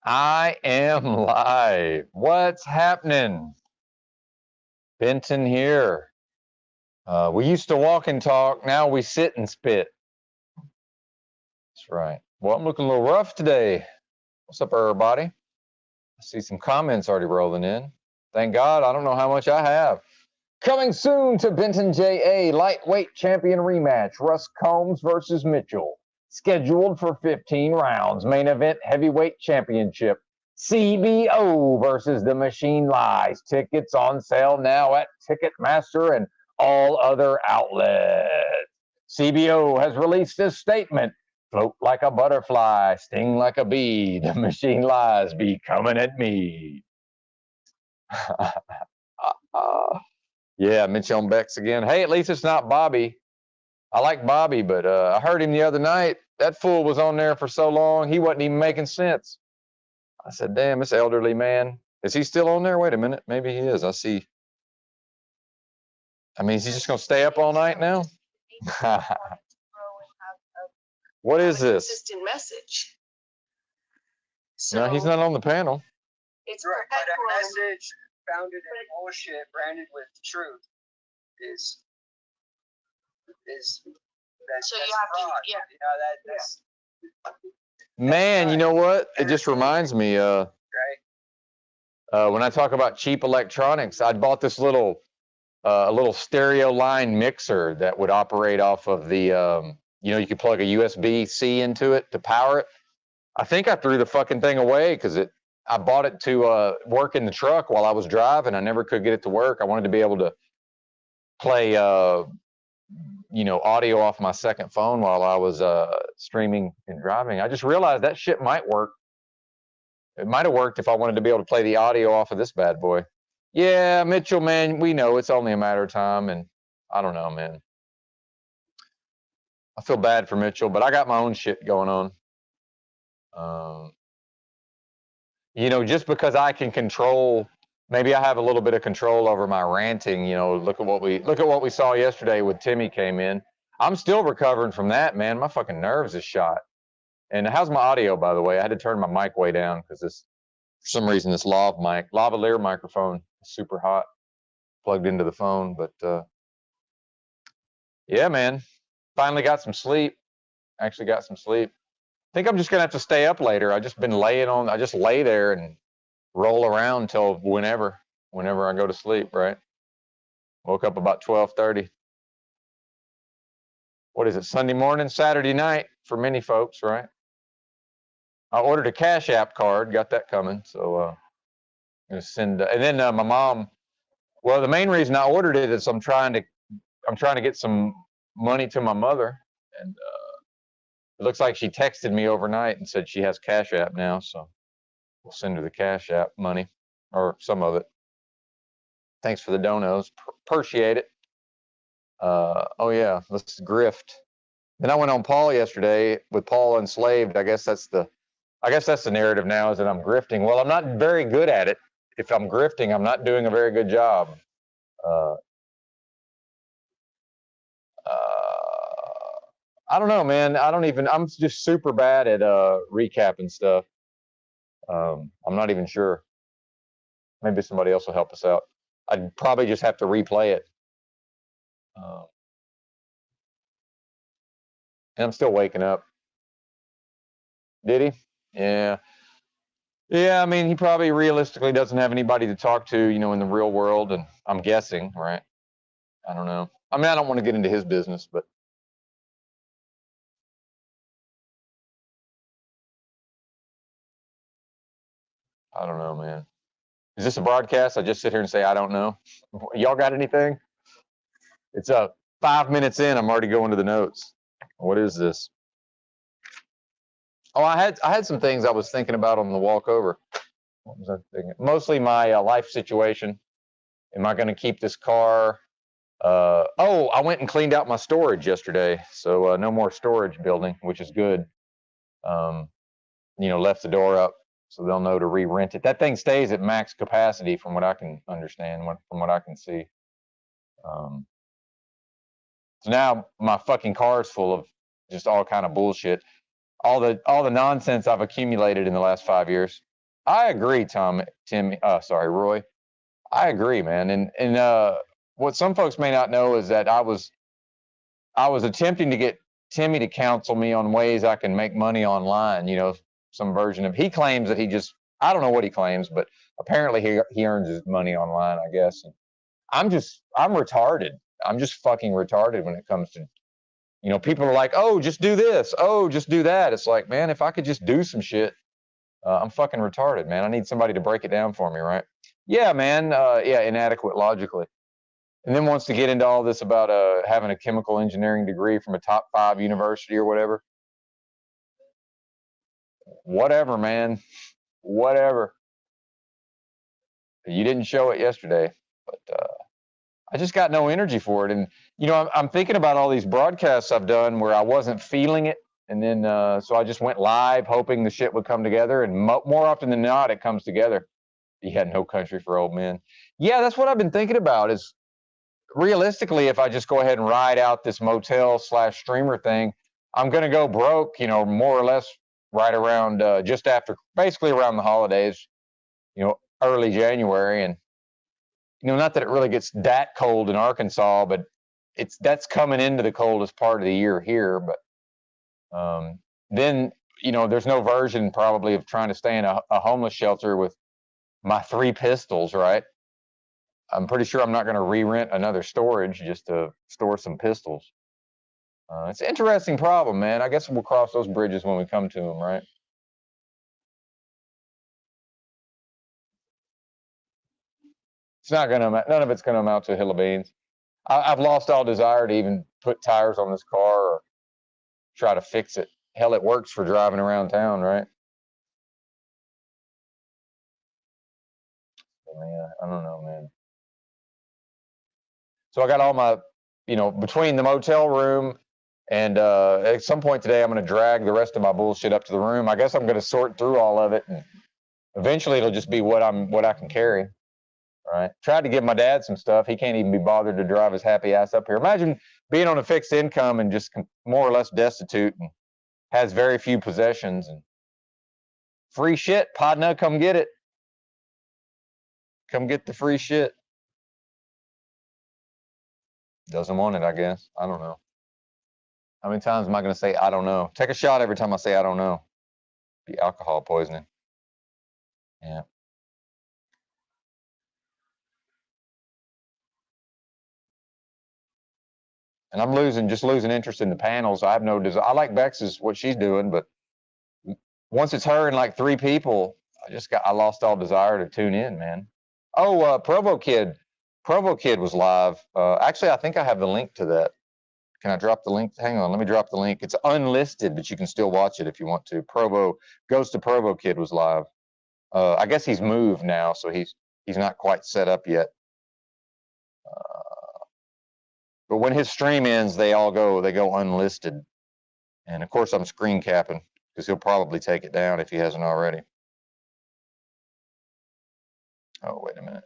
I am live. What's happening? Benton here. We used to walk and talk. Now we sit and spit. That's right. Well, I'm looking a little rough today. What's up, everybody? I see some comments already rolling in. Thank God. I don't know how much I have. Coming soon to Benton JA lightweight champion rematch. Russ Combs versus Mitchell. Scheduled for 15 rounds. Main event heavyweight championship. CBO versus the Machine Lies. Tickets on sale now at Ticketmaster and all other outlets. CBO has released a statement. Float like a butterfly, sting like a bee. The Machine Lies be coming at me. Yeah, Mitch on Bex again. Hey, at least it's not Bobby. I like Bobby, but I heard him the other night. That fool was on there for so long, he wasn't even making sense. I said, damn, this elderly man. Is he still on there? Wait a minute. Maybe he is. I see. I mean, is he just going to stay up all night now? What is this? Consistent message. So No, he's not on the panel. it's Right, but a perpetual. message founded in bullshit, branded with truth, is that's, So that's you have to- fraud. yeah. You know that's Man, you know what? It just reminds me, right. when I talk about cheap electronics, I bought this little, a little stereo line mixer that would operate off of the, you know, you could plug a USB-C into it to power it. I think I threw the fucking thing away because I bought it to work in the truck while I was driving. I never could get it to work. I wanted to be able to play, you know, audio off my second phone while I was streaming and driving. I just realized that shit might work. It might have worked if I wanted to be able to play the audio off of this bad boy. Yeah, Mitchell, man, we know it's only a matter of time, and I don't know, man. I feel bad for Mitchell, but I got my own shit going on. You know, just because I can control, maybe I have a little bit of control over my ranting. You know, look at what we saw yesterday with Timmy came in. I'm still recovering from that, man. My fucking nerves is shot. And how's my audio, by the way? I had to turn my mic way down because this, for some reason, this lavalier microphone is super hot, plugged into the phone. But yeah, man, finally got some sleep. Actually got some sleep. I think I'm just gonna have to stay up later. I just lay there and roll around till whenever I go to sleep, right? Woke up about 12:30. What is it, Sunday morning, Saturday night for many folks, right? I ordered a Cash App card, got that coming, so I'm gonna send. And then my mom. Well, the main reason I ordered it is I'm trying to get some money to my mother, and it looks like she texted me overnight and said she has Cash App now, so we'll send her the Cash App money, or some of it. Thanks for the donos, appreciate it. Oh yeah, let's grift. Then I went on Paul yesterday with Paul Enslaved. I guess that's the narrative now, is that I'm grifting. Well, I'm not very good at it. If I'm grifting, I'm not doing a very good job. I don't know, man. I'm just super bad at recapping stuff. I'm not even sure. Maybe somebody else will help us out. I'd probably just have to replay it. And I'm still waking up. Did he? Yeah. Yeah, I mean, he probably realistically doesn't have anybody to talk to, you know, in the real world, and I'm guessing, right? I don't know. I mean, I don't want to get into his business, but I don't know, man. Is this a broadcast? I just sit here and say, I don't know. Y'all got anything? It's 5 minutes in. I'm already going to the notes. What is this? Oh, I had some things I was thinking about on the walk over. What was I thinking? Mostly my life situation. Am I going to keep this car? Oh, I went and cleaned out my storage yesterday, so no more storage building, which is good. You know, left the door up so they'll know to re-rent it. That thing stays at max capacity, from what I can understand, from what I can see. So now my fucking car is full of just all kind of bullshit. All the nonsense I've accumulated in the last 5 years. I agree, Roy. I agree, man. And what some folks may not know is that I was attempting to get Timmy to counsel me on ways I can make money online. You know, some version of, he claims that I don't know what he claims, but apparently he earns his money online, I guess. And I'm retarded. I'm just fucking retarded when it comes to, you know, people are like, oh, just do this. Oh, just do that. It's like, man, if I could just do some shit, I'm fucking retarded, man. I need somebody to break it down for me, right? Yeah, man. Yeah, inadequate logically. And then wants to get into all this about having a chemical engineering degree from a top 5 university or whatever. Whatever, man. Whatever. You didn't show it yesterday, but I just got no energy for it. And, you know, I'm thinking about all these broadcasts I've done where I wasn't feeling it. And then, so I just went live hoping the shit would come together. And more often than not, it comes together. He had No Country for Old Men. Yeah, that's what I've been thinking about is, realistically, if I just go ahead and ride out this motel/streamer thing, I'm going to go broke, you know, more or less right around just after, basically around the holidays, you know, early January. And, you know, not that it really gets that cold in Arkansas, but that's coming into the coldest part of the year here. But then, you know, there's no version probably of trying to stay in a homeless shelter with my 3 pistols, right? I'm pretty sure I'm not going to re-rent another storage just to store some pistols. It's an interesting problem, man. I guess we'll cross those bridges when we come to them, right? It's not going to, none of it's going to amount to a hill of beans. I've lost all desire to even put tires on this car or try to fix it. Hell, it works for driving around town, right? Man, I don't know, man. So I got all my, you know, between the motel room and at some point today, I'm going to drag the rest of my bullshit up to the room. I guess I'm going to sort through all of it, and eventually it'll just be what I can carry. Right? Tried to give my dad some stuff. He can't even be bothered to drive his happy ass up here. Imagine being on a fixed income and just more or less destitute and has very few possessions and free shit. Podna, come get it. Come get the free shit. Doesn't want it, I guess. I don't know. How many times am I going to say, I don't know? Take a shot every time I say, I don't know. Be alcohol poisoning. Yeah. And I'm just losing interest in the panels. I have no desire. I like Bex's, what she's doing, but once it's her and like 3 people, I lost all desire to tune in, man. Oh, Provo Kid was live. Actually, I think I have the link to that. Can I drop the link? Hang on, let me drop the link. It's unlisted, but you can still watch it if you want to. Ghost of Provo Kid was live. I guess he's moved now, so he's not quite set up yet. But when his stream ends, they go unlisted. And of course, I'm screen capping because he'll probably take it down if he hasn't already. Oh, wait a minute.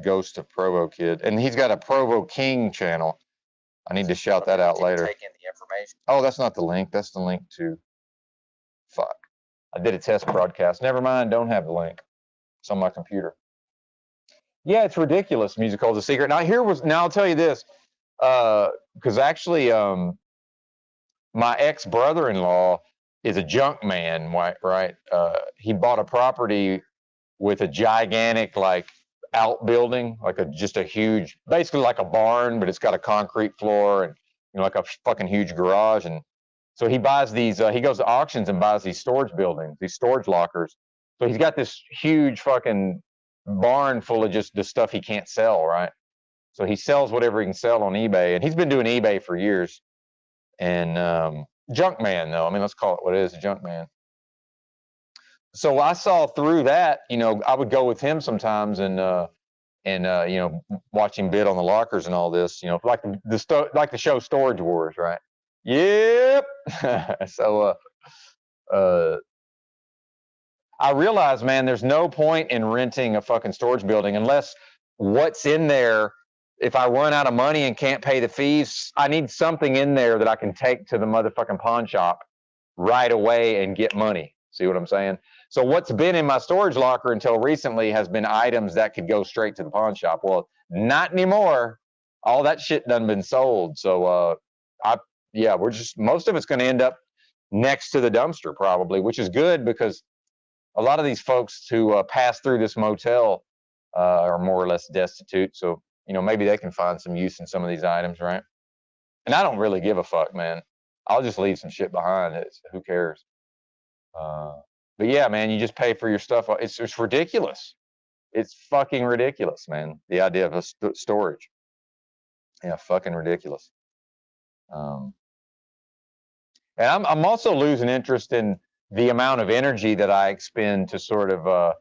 Ghost of Provo Kid. And he's got a Provo King channel. I need to shout that out later. Take in the information. Oh, that's not the link. That's the link to. Fuck. I did a test broadcast. Never mind. Don't have the link. It's on my computer. Yeah, it's ridiculous. Music Holds a Secret. Now I'll tell you this, because actually, my ex-brother-in-law is a junk man, right? He bought a property with a gigantic like outbuilding, like just a huge, basically like a barn, but it's got a concrete floor and, you know, like a fucking huge garage. And so he buys these. He goes to auctions and buys these storage buildings, these storage lockers. So he's got this huge fucking barn full of just the stuff he can't sell, right? So he sells whatever he can sell on eBay, and he's been doing eBay for years. And junk man, though, I mean, let's call it what it is, a junk man. So I saw through that, you know, I would go with him sometimes and you know, watch him bid on the lockers and all this, you know, like the show Storage Wars, right? Yep. So I realized, man, there's no point in renting a fucking storage building unless what's in there, if I run out of money and can't pay the fees, I need something in there that I can take to the motherfucking pawn shop right away and get money. See what I'm saying? So what's been in my storage locker until recently has been items that could go straight to the pawn shop. Well, not anymore. All that shit done been sold. So yeah, we're just, most of it's going to end up next to the dumpster probably, which is good because a lot of these folks who pass through this motel are more or less destitute. So, you know, maybe they can find some use in some of these items, right? And I don't really give a fuck, man. I'll just leave some shit behind. Who cares? But yeah, man, you just pay for your stuff. It's ridiculous. It's fucking ridiculous, man. The idea of a storage. Yeah, fucking ridiculous. And I'm also losing interest in the amount of energy that I expend to sort of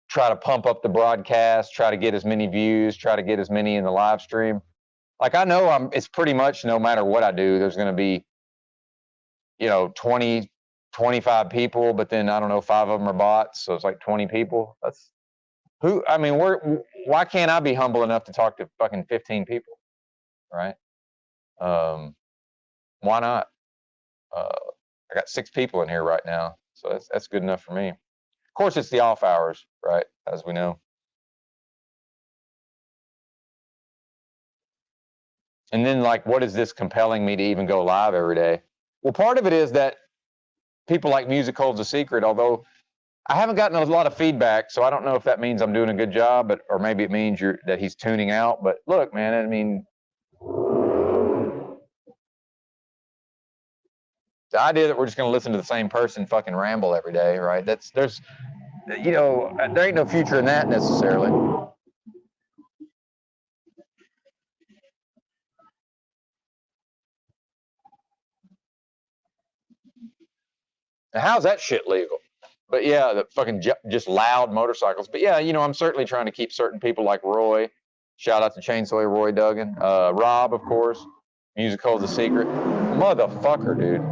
try to pump up the broadcast, try to get as many views, try to get as many in the live stream. Like I know it's pretty much no matter what I do, there's going to be, you know, 20, 25 people, but then I don't know, 5 of them are bots. So it's like 20 people. That's who, I mean, why can't I be humble enough to talk to fucking 15 people? Right? Why not? I got 6 people in here right now. So that's good enough for me. Of course, it's the off hours, right? As we know. And then, like, what is this compelling me to even go live every day? Well, part of it is that people like Music Holds a Secret, although I haven't gotten a lot of feedback, so I don't know if that means I'm doing a good job, or maybe it means that he's tuning out. But look, man, I mean, the idea that we're just going to listen to the same person fucking ramble every day, right? There's, you know, there ain't no future in that necessarily. Now, how's that shit legal? But yeah, the fucking just loud motorcycles. But yeah, you know, I'm certainly trying to keep certain people like Roy. Shout out to Chainsaw Roy Duggan. Rob, of course. Music Holds a Secret. Motherfucker, dude.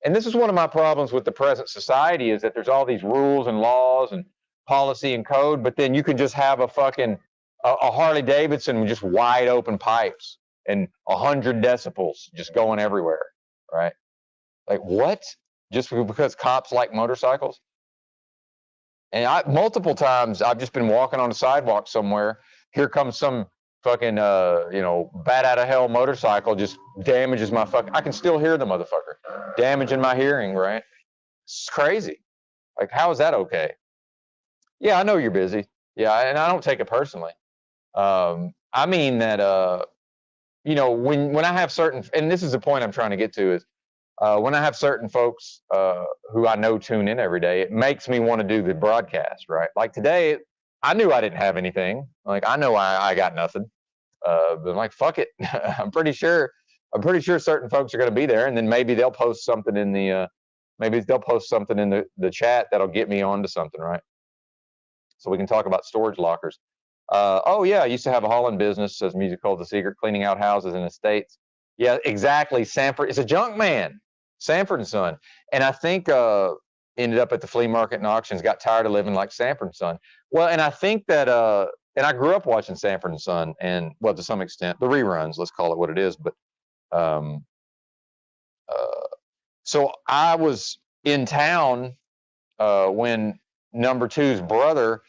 And this is one of my problems with the present society is that there's all these rules and laws and policy and code, but then you can just have a fucking a Harley Davidson with just wide open pipes and 100 decibels just going everywhere, right? Like what? Just because cops like motorcycles? And multiple times I've just been walking on a sidewalk somewhere. Here comes some fucking you know, bat out of hell motorcycle, just damages my I can still hear the motherfucker damaging my hearing, right? It's crazy. Like, how is that okay? Yeah, I know you're busy. Yeah, and I don't take it personally. I mean that you know, when I have certain, and this is the point I'm trying to get to, is when I have certain folks who I know tune in every day, it makes me want to do the broadcast, right? Like today, I knew I didn't have anything. Like I know I got nothing. But I'm like, fuck it. I'm pretty sure certain folks are going to be there, and then maybe they'll post something in the the chat that'll get me onto something, right? So we can talk about storage lockers. Oh yeah, I used to have a hauling business, says Music Holds a Secret, cleaning out houses and estates. Yeah, exactly. Sanford, it's a junk man, Sanford and Son, and I think ended up at the flea market and auctions. Got tired of living like Sanford and Son. Well, and I think that and I grew up watching Sanford and Son, and well, to some extent, the reruns. Let's call it what it is. But so I was in town when number two's brother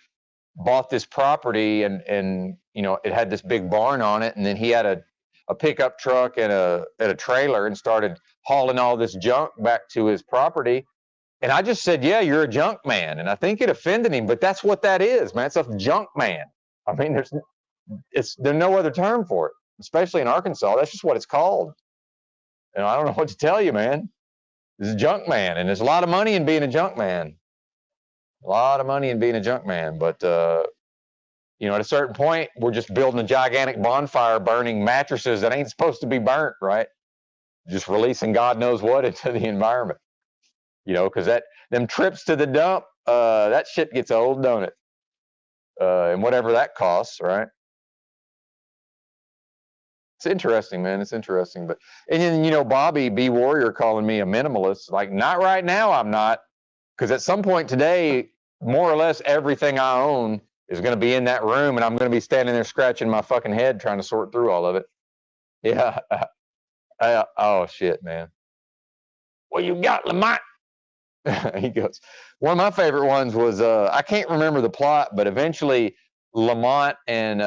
bought this property, and you know, it had this big barn on it, and then he had a pickup truck and a trailer and started hauling all this junk back to his property. And I just said, yeah, you're a junk man. And I think it offended him, but that's what that is, man. It's a junk man. I mean, there's no other term for it, especially in Arkansas. That's just what it's called. You know, I don't know what to tell you, man. It's a junk man, and there's a lot of money in being a junk man. A lot of money in being a junk man, but you know, at a certain point, we're just building a gigantic bonfire, burning mattresses that ain't supposed to be burnt, right? Just releasing God knows what into the environment. You know, because them trips to the dump, that shit gets old, don't it? And whatever that costs, right? It's interesting, man. It's interesting. But and then, you know, Bobby B Warrior calling me a minimalist. Like, not right now, I'm not. Because at some point today, more or less everything I own is going to be in that room, and I'm going to be standing there scratching my fucking head trying to sort through all of it. Yeah. Oh shit, man. What you got, Lamont? He goes, one of my favorite ones was, I can't remember the plot, but eventually Lamont and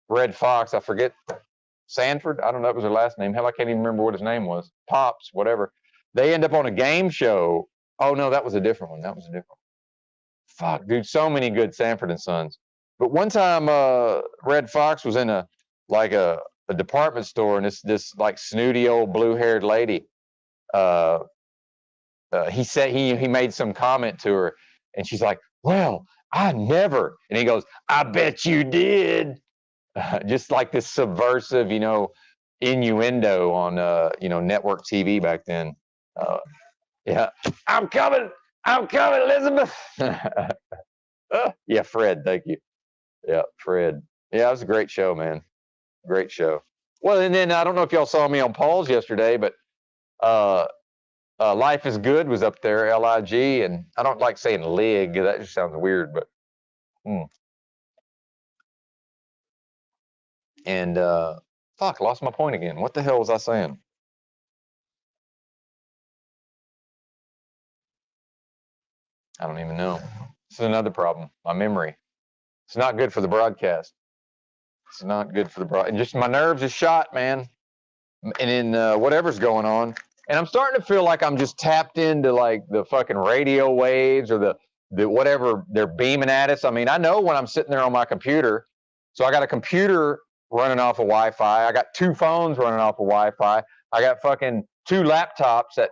Red Fox, I forget, Sanford, I don't know if it was her last name. Hell, I can't even remember what his name was. Pops, whatever. They end up on a game show. Oh no, that was a different one. That was a different one. Fuck, dude, so many good Sanford and Sons. But one time, Red Fox was in a department store, and this like snooty old blue-haired lady. He said he made some comment to her, and she's like, "Well, I never." And he goes, "I bet you did." Just like this subversive, innuendo on network TV back then. Yeah, I'm coming, Elizabeth. Yeah, Fred, thank you. Yeah, Fred. Yeah, it was a great show, man. Great show. Well, and then I don't know if y'all saw me on Paul's yesterday, but Life is Good was up there, LIG, and I don't like saying lig. That just sounds weird, but. And fuck, lost my point again. What the hell was I saying? I don't even know. This is another problem. My memory. It's not good for the broadcast. It's not good for the broad. And just my nerves are shot, man. And in whatever's going on, and I'm starting to feel like I'm just tapped into like the fucking radio waves or the whatever they're beaming at us. I mean, I know when I'm sitting there on my computer. So I got a computer running off of Wi-Fi. I got 2 phones running off of Wi-Fi. I got fucking 2 laptops that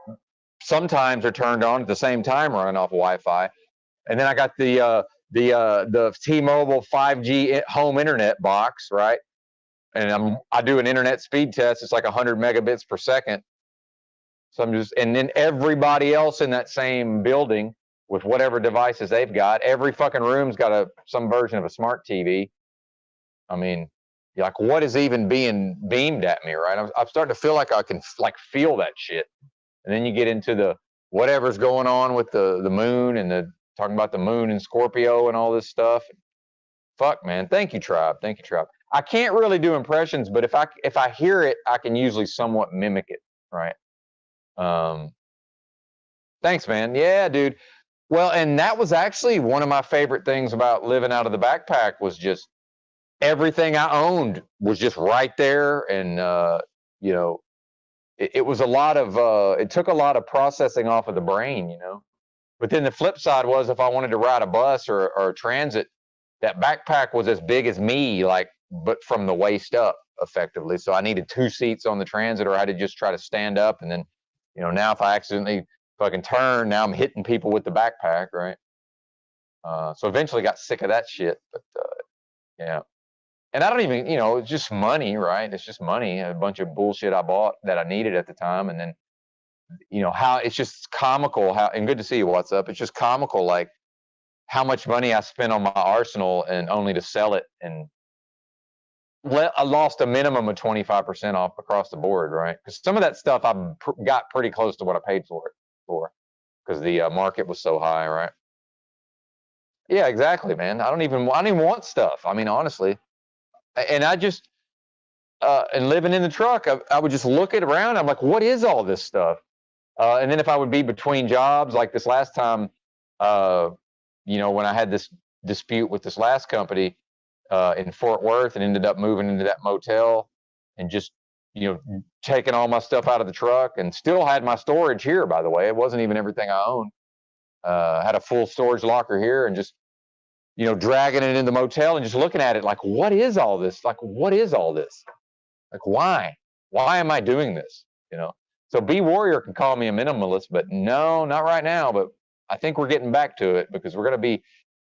sometimes are turned on at the same time running off of Wi-Fi. And then I got the T-Mobile 5G home internet box, right? And I do an internet speed test. It's like 100 megabits per second. So and then everybody else in that same building with whatever devices they've got, every fucking room's got some version of a smart TV. I mean, like, what is even being beamed at me, right? I'm starting to feel like I can like feel that shit. And then you get into the whatever's going on with the moon and talking about the moon and Scorpio and all this stuff. Fuck, man. Thank you, Tribe. Thank you, Tribe. I can't really do impressions, but if I hear it, I can usually somewhat mimic it, right? Thanks, man. Yeah, dude. Well, and that was actually one of my favorite things about living out of the backpack was just everything I owned was just right there. And, it was a lot of, it took a lot of processing off of the brain, But then the flip side was if I wanted to ride a bus or a transit, that backpack was as big as me, but from the waist up effectively. So I needed 2 seats on the transit or I had to just try to stand up. And then, now if I accidentally fucking turn, now I'm hitting people with the backpack, right? So eventually got sick of that shit, but yeah. And I don't even, it's just money, right? It's just money, a bunch of bullshit I bought that I needed at the time. And then, how it's just comical and good to see you, what's up? It's just comical, like how much money I spent on my arsenal and only to sell it. And I lost a minimum of 25% off across the board, right? Because some of that stuff I got pretty close to what I paid for it because the market was so high, right? Yeah, exactly, man. I don't even want stuff. I mean, honestly. And I just, and living in the truck, I would just look it around. I'm like, what is all this stuff? And then if I would be between jobs, like this last time, when I had this dispute with this last company in Fort Worth and ended up moving into that motel and just, taking all my stuff out of the truck and still had my storage here, by the way. It wasn't even everything I owned. Had a full storage locker here and just, dragging it in the motel and just looking at it like, what is all this? Like, what is all this? Like, why? Why am I doing this? So B Warrior can call me a minimalist, but no, not right now. But I think we're getting back to it because we're going to be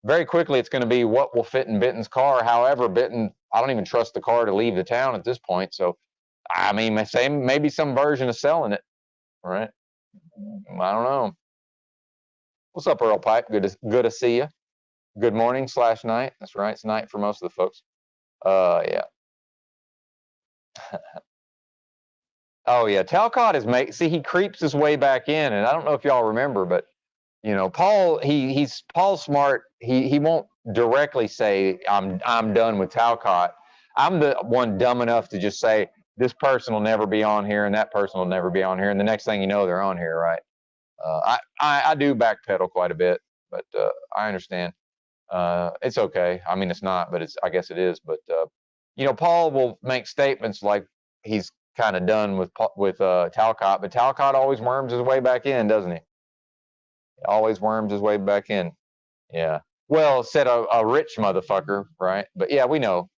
very quickly. It's going to be what will fit in Benton's car. However, Benton, I don't even trust the car to leave the town at this point. So, I mean, maybe some version of selling it, right? I don't know. What's up, Earl Pipe? Good to see you. Good morning / night. That's right. It's night for most of the folks. Yeah. Oh yeah. Talcott is he creeps his way back in, and I don't know if y'all remember, but Paul, he's Paul's smart. He won't directly say I'm done with Talcott. I'm the one dumb enough to just say this person will never be on here and that person will never be on here, and the next thing you know, they're on here, right? I do backpedal quite a bit, but I understand. It's okay. I mean, it's not, but I guess it is. But you know, Paul will make statements like he's kind of done with Talcott, but Talcott always worms his way back in, doesn't he? Always worms his way back in. Yeah. Well, said a rich motherfucker, right? But yeah, we know.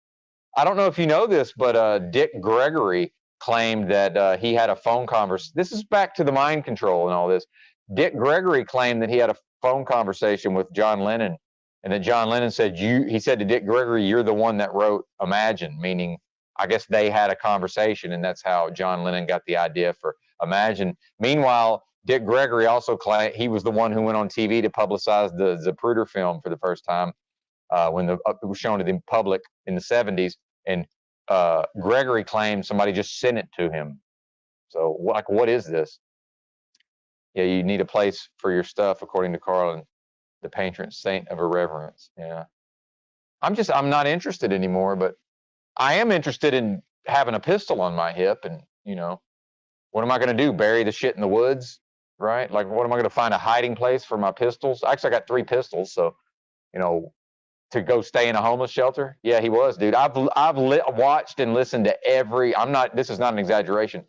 I don't know if you know this, but Dick Gregory claimed that he had a phone conversation. This is back to the mind control and all this. Dick Gregory claimed that he had a phone conversation with John Lennon, and that John Lennon said, he said to Dick Gregory, "You're the one that wrote Imagine," meaning I guess they had a conversation, and that's how John Lennon got the idea for Imagine. Meanwhile, Dick Gregory also claimed he was the one who went on TV to publicize the Zapruder film for the first time when it was shown to the public in the 70s. And Gregory claimed somebody just sent it to him. So, like, what is this? Yeah, you need a place for your stuff, according to Carlin, the patron saint of irreverence. Yeah. I'm not interested anymore, but I am interested in having a pistol on my hip. And, you know, what am I going to do? Bury the shit in the woods? Right? Like, what am I going to find a hiding place for my pistols? Actually, I got 3 pistols. So, you know, to go stay in a homeless shelter? Yeah, he was, dude. I've watched and listened to this is not an exaggeration.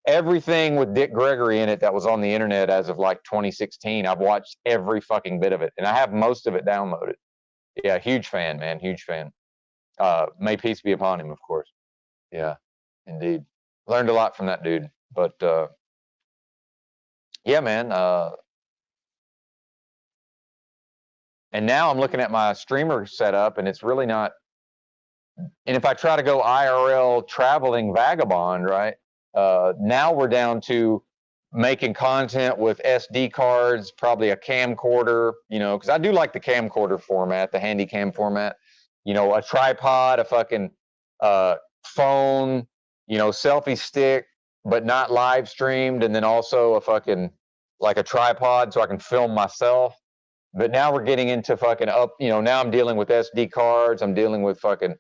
Everything with Dick Gregory in it that was on the internet as of like 2016, I've watched every fucking bit of it. And I have most of it downloaded. Yeah, huge fan, man. Huge fan. May peace be upon him, of course. Yeah, indeed. Learned a lot from that dude. But yeah, man. And now I'm looking at my streamer setup, and it's really not. And if I try to go IRL traveling vagabond, right? Now we're down to making content with SD cards, probably a camcorder, you know, because I do like the camcorder format, the handy cam format. You know, a tripod, a fucking phone, you know, selfie stick, but not live streamed, and then also a fucking like a tripod so I can film myself. But now we're getting into fucking you know, now I'm dealing with SD cards. I'm dealing with fucking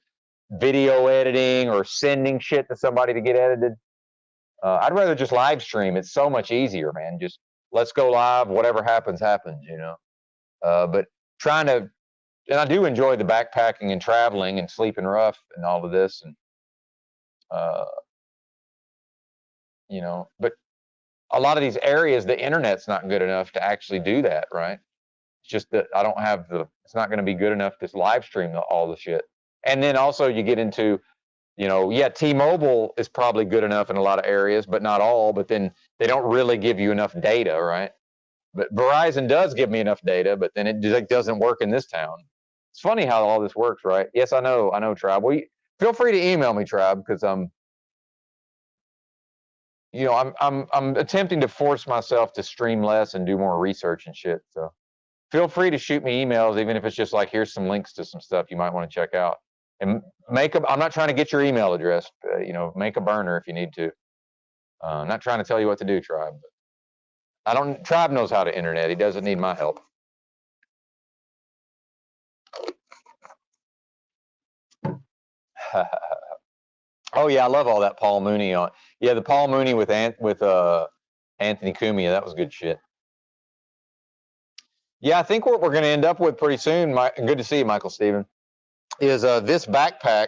video editing or sending shit to somebody to get edited. I'd rather just live stream. It's so much easier, man. Just let's go live. Whatever happens, happens, you know. But trying to, and I do enjoy the backpacking and traveling and sleeping rough and all of this. And, you know, but a lot of these areas, the internet's not good enough to actually do that, right? It's just that I don't have it's not going to be good enough to live stream all the shit. And then also you get into, you know, yeah, T-Mobile is probably good enough in a lot of areas, but not all. But then they don't really give you enough data, right? But Verizon does give me enough data, but then it doesn't work in this town. It's funny how all this works, right? Yes, I know, Tribe. Feel free to email me, Tribe, because you know, I'm attempting to force myself to stream less and do more research and shit. So feel free to shoot me emails, even if it's just like, here's some links to some stuff you might want to check out. And I'm not trying to get your email address, you know, make a burner if you need to. I'm not trying to tell you what to do, Tribe. But Tribe knows how to internet. He doesn't need my help. Oh yeah, I love all that Paul Mooney on. Yeah, the Paul Mooney with Anthony Cumia, that was good shit. Yeah, I think what we're going to end up with pretty soon, good to see you, Michael Steven, is this backpack,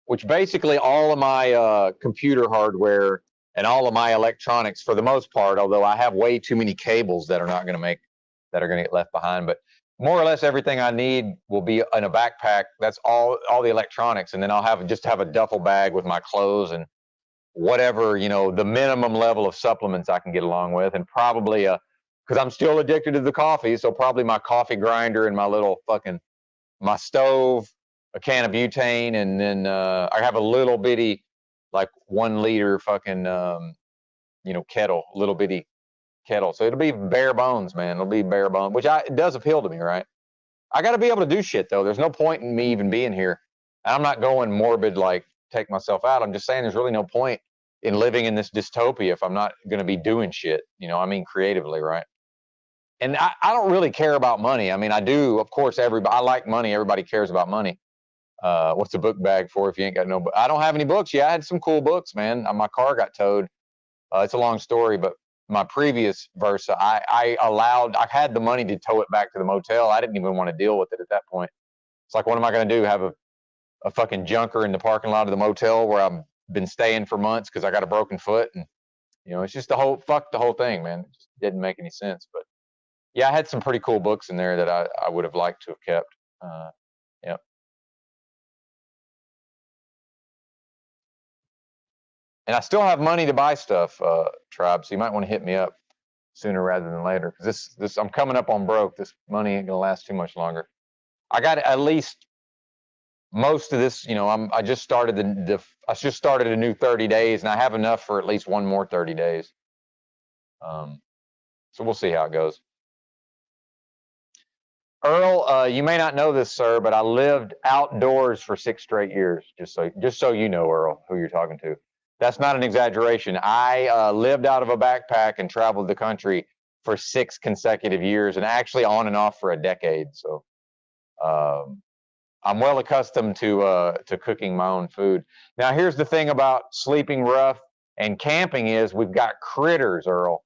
which basically all of my computer hardware and all of my electronics, for the most part, although I have way too many cables that are going to get left behind, but more or less everything I need will be in a backpack. That's all the electronics, and then I'll just have a duffel bag with my clothes and whatever, you know, the minimum level of supplements I can get along with, and probably because I'm still addicted to the coffee, so probably my coffee grinder and my little my stove, a can of butane, and then I have a little bitty, like 1 liter fucking, you know, kettle, little bitty kettle. So it'll be bare bones, man. It'll be bare bones, which it does appeal to me, right? I got to be able to do shit though. There's no point in me even being here. I'm not going morbid, like take myself out. I'm just saying there's really no point in living in this dystopia if I'm not going to be doing shit, you know, I mean, creatively, right? And I don't really care about money. I mean, I do, of course, I like money. Everybody cares about money. What's a book bag for if you ain't got no book? I don't have any books. Yeah, I had some cool books, man. My car got towed. It's a long story, but my previous Versa, I had the money to tow it back to the motel. I didn't even want to deal with it at that point. It's like, what am I going to do? Have a fucking junker in the parking lot of the motel where I've been staying for months because I got a broken foot? And, it's just fuck the whole thing, man. It just didn't make any sense. But yeah, I had some pretty cool books in there that I would have liked to have kept. Yep. And I still have money to buy stuff, Tribe. So you might want to hit me up sooner rather than later, because this I'm coming up on broke. This money ain't gonna last too much longer. I got at least most of this. I just started a new 30 days, and I have enough for at least one more 30 days. So we'll see how it goes. Earl, you may not know this, sir, but I lived outdoors for 6 straight years. Just so you know, Earl, who you're talking to. That's not an exaggeration. I lived out of a backpack and traveled the country for 6 consecutive years, and actually on and off for a decade. So I'm well accustomed to cooking my own food. Now, here's the thing about sleeping rough and camping is we've got critters, Earl.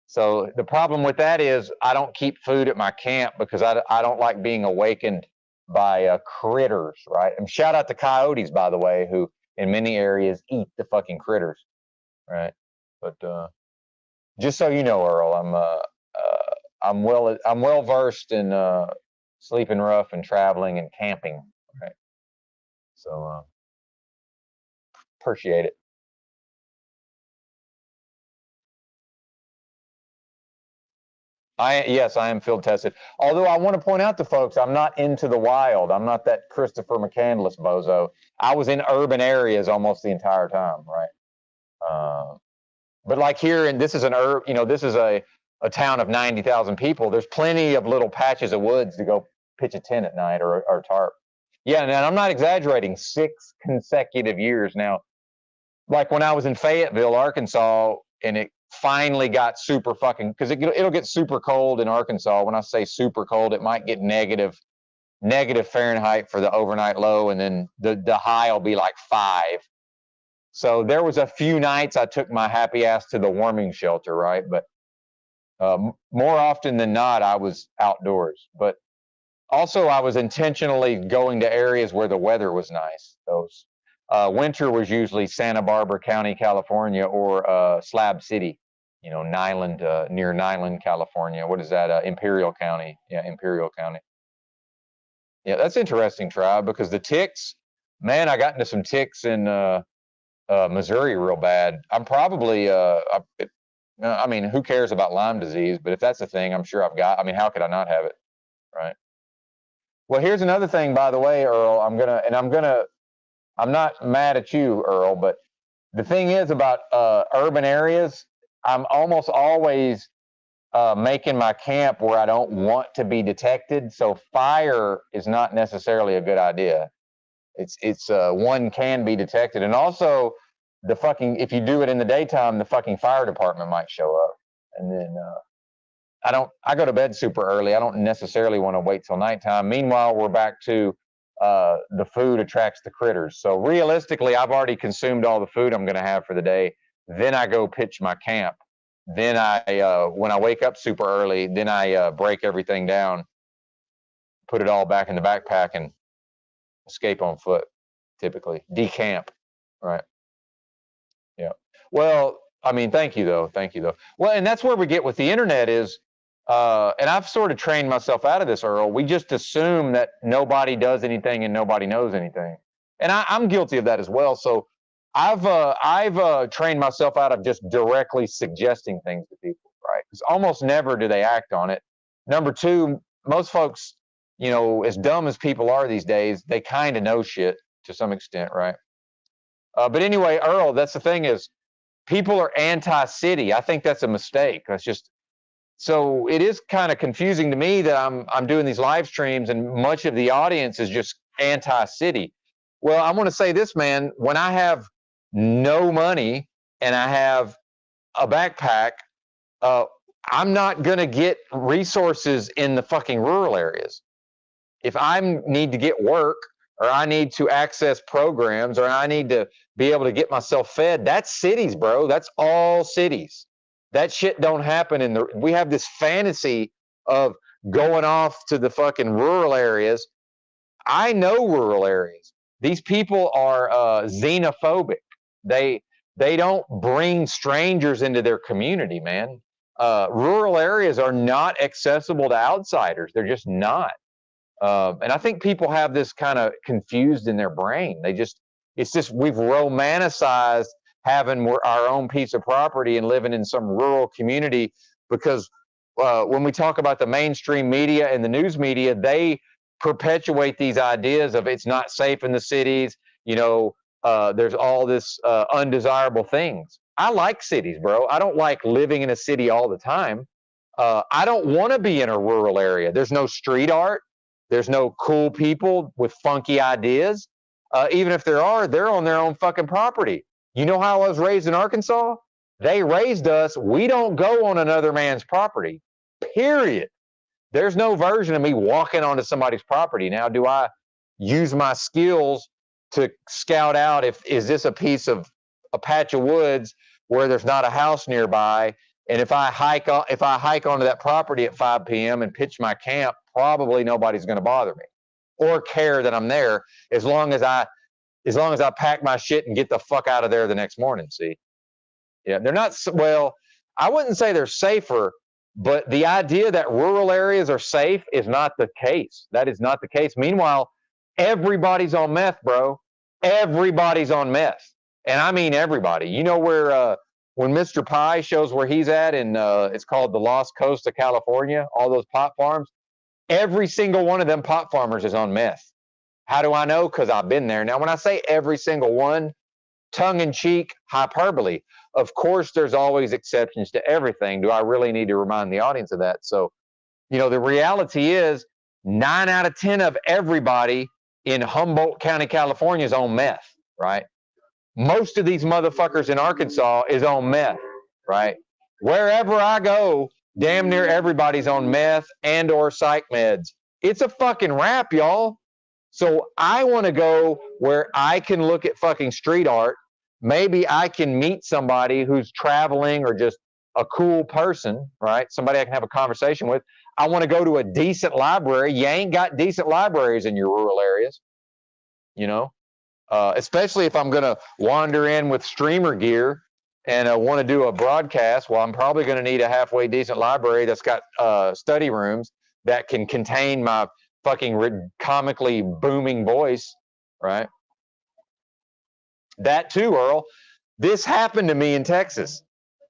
So the problem with that is I don't keep food at my camp because I don't like being awakened by critters, right? And shout out to coyotes, by the way, who in many areas eat the fucking critters, right? But just so you know, Earl, I'm well versed in sleeping rough and traveling and camping, right? So appreciate it. Yes, I am field tested. Although I want to point out to folks, I'm not into the wild. I'm not that Christopher McCandless bozo. I was in urban areas almost the entire time, right? But like here, and this is this is a town of 90,000 people. There's plenty of little patches of woods to go pitch a tent at night or tarp. Yeah, and I'm not exaggerating. 6 consecutive years now. Like when I was in Fayetteville, Arkansas, and it finally got super fucking, because it'll get super cold in Arkansas. When I say super cold, it might get negative Fahrenheit for the overnight low, and then the high will be like 5. So there was a few nights I took my happy ass to the warming shelter, right? But more often than not, I was outdoors. But also, I was intentionally going to areas where the weather was nice. Winter was usually Santa Barbara County, California, or Slab City, Nyland, near Nyland, California. What is that? Imperial County. Yeah, Imperial County. Yeah, that's interesting, Tribe, because the ticks, man, I got into some ticks in Missouri real bad. I'm probably, I mean, who cares about Lyme disease? But if that's a thing, I'm sure I've got. I mean, how could I not have it, right? Well, here's another thing, by the way, Earl. I'm not mad at you, Earl, but the thing is about urban areas, I'm almost always making my camp where I don't want to be detected. So fire is not necessarily a good idea. It's one can be detected, and also if you do it in the daytime, the fucking fire department might show up, and then I go to bed super early. I don't necessarily want to wait till nighttime. Meanwhile, we're back to the food attracts the critters. So realistically, I've already consumed all the food I'm going to have for the day. Then I go pitch my camp. Then when I wake up super early, then I break everything down, put it all back in the backpack, and escape on foot. Typically, decamp, right? Yeah. Well, I mean, thank you though. Well, and that's where we get with the internet is. And I've sort of trained myself out of this, Earl. We just assume that nobody does anything and nobody knows anything, and I'm guilty of that as well. So I've trained myself out of just directly suggesting things to people, right? Because almost never do they act on it. Number two, most folks, as dumb as people are these days, they kind of know shit to some extent, right? But anyway, Earl, that's the thing is, people are anti-city. I think that's a mistake. That's just. So it is kind of confusing to me that I'm doing these live streams and much of the audience is just anti-city. Well, I want to say this, man. When I have no money and I have a backpack, I'm not going to get resources in the fucking rural areas. If I need to get work or I need to access programs or I need to be able to get myself fed, that's cities, bro. That's all cities. That shit don't happen in the. We have this fantasy of going off to the fucking rural areas. I know rural areas. These people are xenophobic. They don't bring strangers into their community, man. Rural areas are not accessible to outsiders. They're just not. And I think people have this kind of confused in their brain. It's just we've romanticized having our own piece of property and living in some rural community because when we talk about the mainstream media and the news media, they perpetuate these ideas of it's not safe in the cities. There's all this undesirable things. I like cities, bro. I don't like living in a city all the time. I don't want to be in a rural area. There's no street art. There's no cool people with funky ideas. Even if there are, they're on their own fucking property. You know how I was raised in Arkansas? They raised us. We don't go on another man's property, period. There's no version of me walking onto somebody's property. Now, do I use my skills to scout out is this a patch of woods where there's not a house nearby? And if I hike onto that property at 5 p.m. and pitch my camp, probably nobody's going to bother me or care that I'm there as long as I pack my shit and get the fuck out of there the next morning. See, yeah, they're not well. I wouldn't say they're safer, but the idea that rural areas are safe is not the case. That is not the case. Meanwhile, everybody's on meth, bro. Everybody's on meth, and I mean everybody. You know where when Mr. Pie shows where he's at, and it's called the Lost Coast of California. All those pot farms. Every single one of them pot farmers is on meth. How do I know? Because I've been there. Now, when I say every single one, tongue-in-cheek, hyperbole. Of course, there's always exceptions to everything. Do I really need to remind the audience of that? So, the reality is 9 out of 10 of everybody in Humboldt County, California is on meth, right? Most of these motherfuckers in Arkansas is on meth, right? Wherever I go, damn near everybody's on meth and or psych meds. It's a fucking wrap, y'all. So I want to go where I can look at fucking street art. Maybe I can meet somebody who's traveling or just a cool person, right? Somebody I can have a conversation with. I want to go to a decent library. You ain't got decent libraries in your rural areas, especially if I'm going to wander in with streamer gear and want to do a broadcast. Well, I'm probably going to need a halfway decent library that's got study rooms that can contain my fucking comically booming voice, right? That too, Earl. This happened to me in Texas.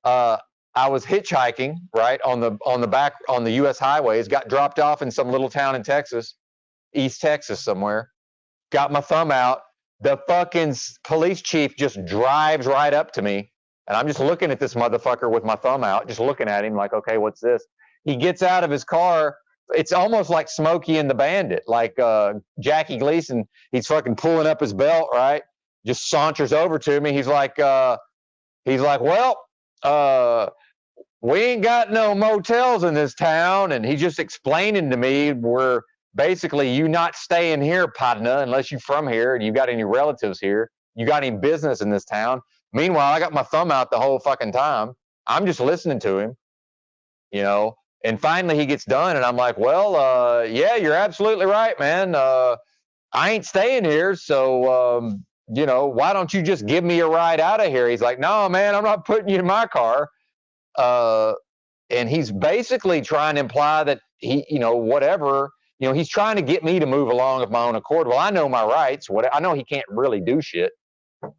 I was hitchhiking, right, on the U.S. highways, got dropped off in some little town in Texas, East Texas somewhere, got my thumb out. The fucking police chief just drives right up to me, and I'm just looking at this motherfucker with my thumb out, just looking at him like, okay, what's this? He gets out of his car. It's almost like Smokey and the Bandit, like Jackie Gleason. He's fucking pulling up his belt, right? Just saunters over to me. He's like, well, we ain't got no motels in this town. And he's just explaining to me we're basically you not staying here, partner, unless you're from here and you got any relatives here. You got any business in this town. Meanwhile, I got my thumb out the whole fucking time. I'm just listening to him, And finally he gets done and I'm like, well, yeah, you're absolutely right, man. I ain't staying here. So, why don't you just give me a ride out of here? He's like, no, man, I'm not putting you in my car. And he's basically trying to imply that he, whatever, he's trying to get me to move along of my own accord. Well, I know my rights. I know he can't really do shit.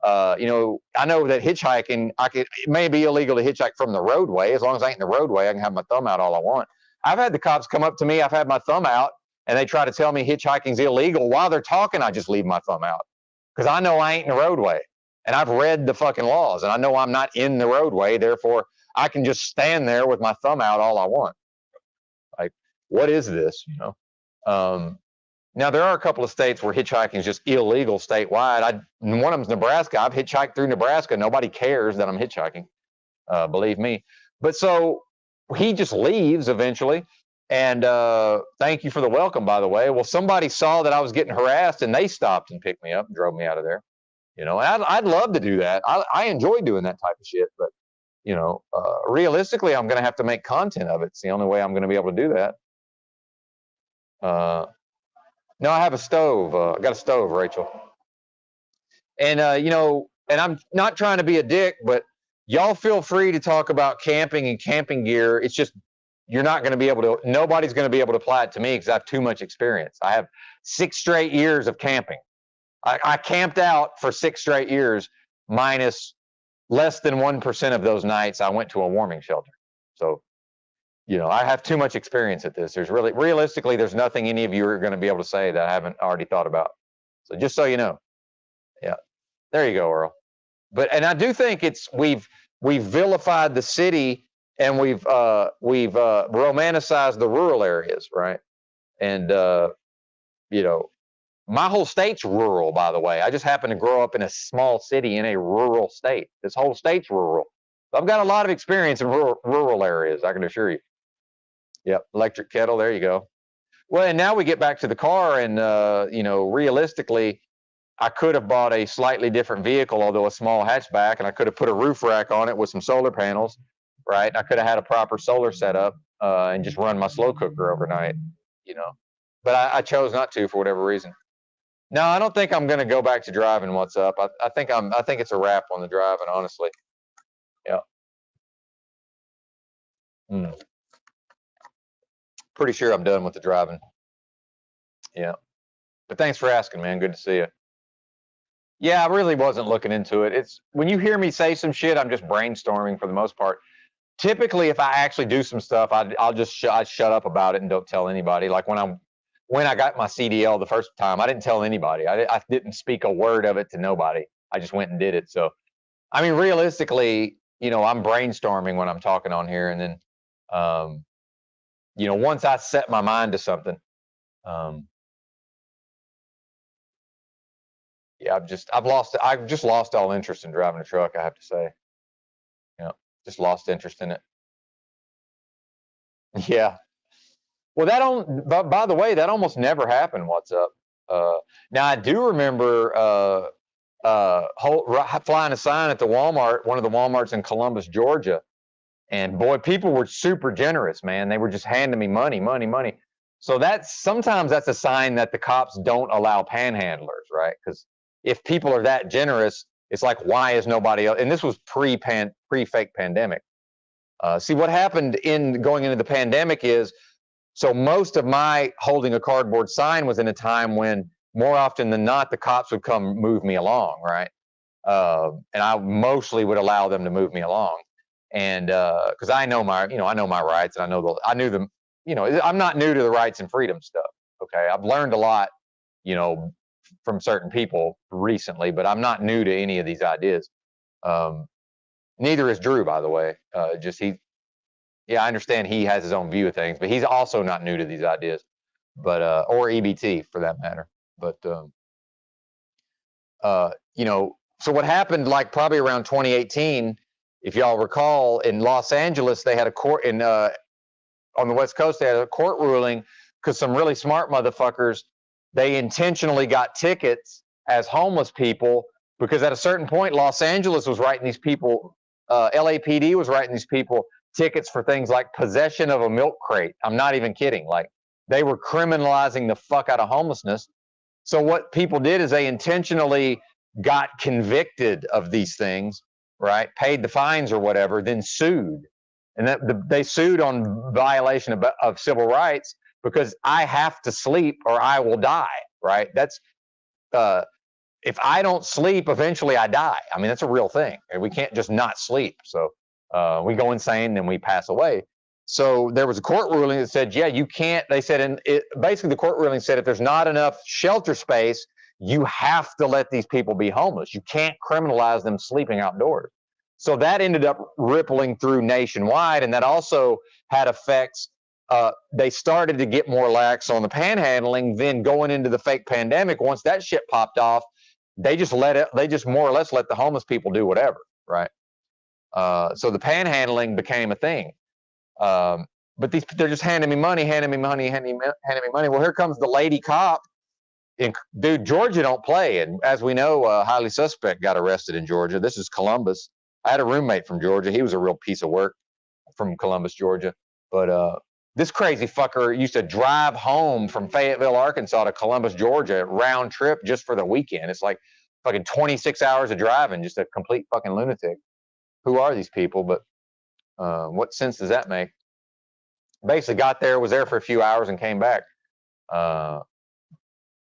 I know that hitchhiking, it may be illegal to hitchhike from the roadway. As long as I ain't in the roadway, I can have my thumb out all I want. I've had the cops come up to me. I've had my thumb out and they try to tell me hitchhiking's illegal. While they're talking, I just leave my thumb out because I know I ain't in the roadway and I've read the fucking laws and I know I'm not in the roadway. Therefore I can just stand there with my thumb out all I want. Like, what is this? Now, there are a couple of states where hitchhiking is just illegal statewide. One of them's Nebraska. I've hitchhiked through Nebraska. Nobody cares that I'm hitchhiking, believe me. But so he just leaves eventually. And thank you for the welcome, by the way. Well, somebody saw that I was getting harassed, and they stopped and picked me up and drove me out of there. And I'd love to do that. I enjoy doing that type of shit. But you know, realistically, I'm going to have to make content of it. It's the only way I'm going to be able to do that. No, I have a stove. I got a stove, Rachel. And, you know, and I'm not trying to be a dick, but y'all feel free to talk about camping and camping gear. It's just, you're not going to be able to, nobody's going to be able to apply it to me because I have too much experience. I have 6 straight years of camping. I camped out for 6 straight years, minus less than 1% of those nights I went to a warming shelter. So, you know, I have too much experience at this. There's really, realistically, there's nothing any of you are going to be able to say that I haven't already thought about. So just so you know. Yeah. There you go, Earl. But, and I do think it's, we've vilified the city, and we've romanticized the rural areas, right? And, you know, my whole state's rural, by the way. I just happen to grow up in a small city in a rural state. This whole state's rural. I've got a lot of experience in rural areas, I can assure you. Yep, electric kettle, there you go. Well, and now we get back to the car, and, you know, realistically, I could have bought a slightly different vehicle, although a small hatchback, and I could have put a roof rack on it with some solar panels, right? I could have had a proper solar setup and just run my slow cooker overnight, you know. But I chose not to for whatever reason. No, I don't think I'm going to go back to driving. What's up? I think it's a wrap on the driving, honestly. Yeah. Pretty sure I'm done with the driving. Yeah. But thanks for asking, man. Good to see you. Yeah, I really wasn't looking into it. It's when you hear me say some shit, I'm just brainstorming for the most part. Typically, if I actually do some stuff, I'll just shut up about it and don't tell anybody. Like when I got my CDL the first time, I didn't tell anybody. I didn't speak a word of it to nobody. I just went and did it. So, I mean, realistically, you know, I'm brainstorming when I'm talking on here, and then, you know, once I set my mind to something, yeah, I've just lost all interest in driving a truck, I have to say. Yeah, just lost interest in it. Yeah. Well, by the way, that almost never happened. What's up? Now I do remember flying a sign at the Walmart, one of the Walmarts in Columbus, Georgia, and boy, people were super generous, man. They were just handing me money. So sometimes that's a sign that the cops don't allow panhandlers, right? Because if people are that generous, it's like, why is nobody else? And this was pre-fake pandemic. See, what happened going into the pandemic is, so most of my holding a cardboard sign was in a time when, more often than not, the cops would come move me along, right? And I mostly would allow them to move me along, and because I know my rights, and I knew them. You know, I'm not new to the rights and freedom stuff. Okay, I've learned a lot, you know, from certain people recently, but I'm not new to any of these ideas. Neither is Drew, by the way. Yeah, I understand he has his own view of things, but he's also not new to these ideas, but or EBT for that matter. But you know, so what happened, like probably around 2018, if y'all recall, in Los Angeles, they had a court on the West Coast, they had a court ruling because some really smart motherfuckers, they intentionally got tickets as homeless people because at a certain point, Los Angeles was writing these people, LAPD was writing these people tickets for things like possession of a milk crate. I'm not even kidding. Like, they were criminalizing the fuck out of homelessness. So what people did is they intentionally got convicted of these things, right? Paid the fines or whatever, then sued. And they sued on violation of civil rights because I have to sleep or I will die, right? That's, if I don't sleep, eventually I die. I mean, that's a real thing. We can't just not sleep. So we go insane, then we pass away. So there was a court ruling that said, yeah, you can't, they said, basically the court ruling said if there's not enough shelter space, you have to let these people be homeless. You can't criminalize them sleeping outdoors. So that ended up rippling through nationwide, and that also had effects. They started to get more lax on the panhandling. Then going into the fake pandemic, once that shit popped off, they just more or less let the homeless people do whatever, right? So the panhandling became a thing. But they're just handing me money. Well, here comes the lady cop. Dude, Georgia don't play. And as we know, highly suspect got arrested in Georgia. This is Columbus. I had a roommate from Georgia. He was a real piece of work from Columbus, Georgia. But this crazy fucker used to drive home from Fayetteville, Arkansas to Columbus, Georgia, round trip just for the weekend. It's like fucking 26 hours of driving, just a complete fucking lunatic. Who are these people? But what sense does that make? Basically got there, was there for a few hours and came back. I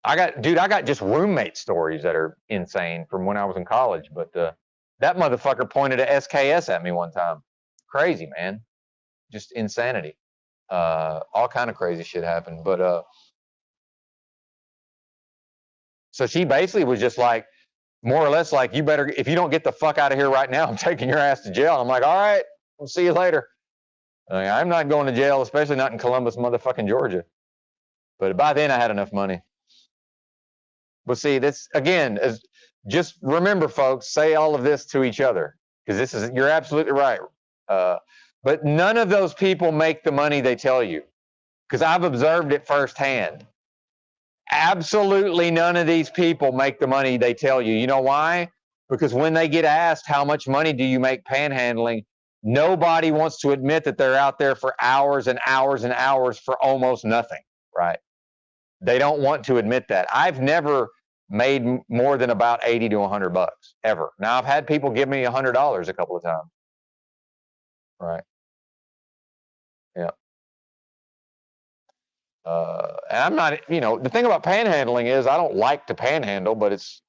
got just roommate stories that are insane from when I was in college. But that motherfucker pointed a SKS at me one time. Crazy, man. Just insanity. All kind of crazy shit happened. But so she basically was just like, more or less like, you better, if you don't get the fuck out of here right now, I'm taking your ass to jail. I'm like, all right, we'll see you later. I'm not going to jail, especially not in Columbus, motherfucking Georgia. But by then I had enough money. But see, this again is just remember, folks, say all of this to each other, because you're absolutely right. But none of those people make the money they tell you, because I've observed it firsthand. Absolutely none of these people make the money they tell you. You know why? Because when they get asked how much money do you make panhandling, nobody wants to admit that they're out there for hours and hours and hours for almost nothing, right? They don't want to admit that. I've never made more than about 80 to 100 bucks ever. Now I've had people give me $100 a couple of times, right? Yeah. And I'm not, the thing about panhandling is I don't like to panhandle, but it's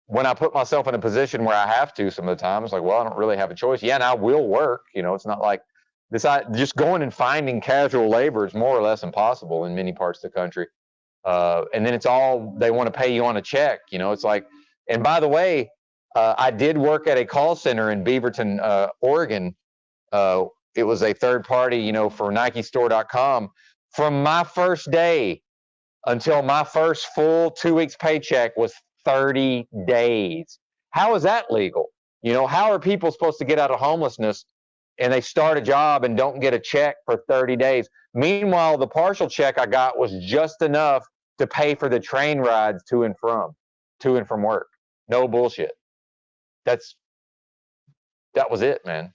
when I put myself in a position where I have to some of the time, it's like, well, I don't really have a choice. Yeah, and I will work, it's not like this. Just going and finding casual labor is more or less impossible in many parts of the country. And then it's all, they want to pay you on a check, it's like, and by the way, I did work at a call center in Beaverton, Oregon. It was a third party, for NikeStore.com. From my first day until my first full 2 weeks paycheck was 30 days. How is that legal? How are people supposed to get out of homelessness and they start a job and don't get a check for 30 days? Meanwhile, the partial check I got was just enough to pay for the train rides to and from work. No bullshit. That was it, man.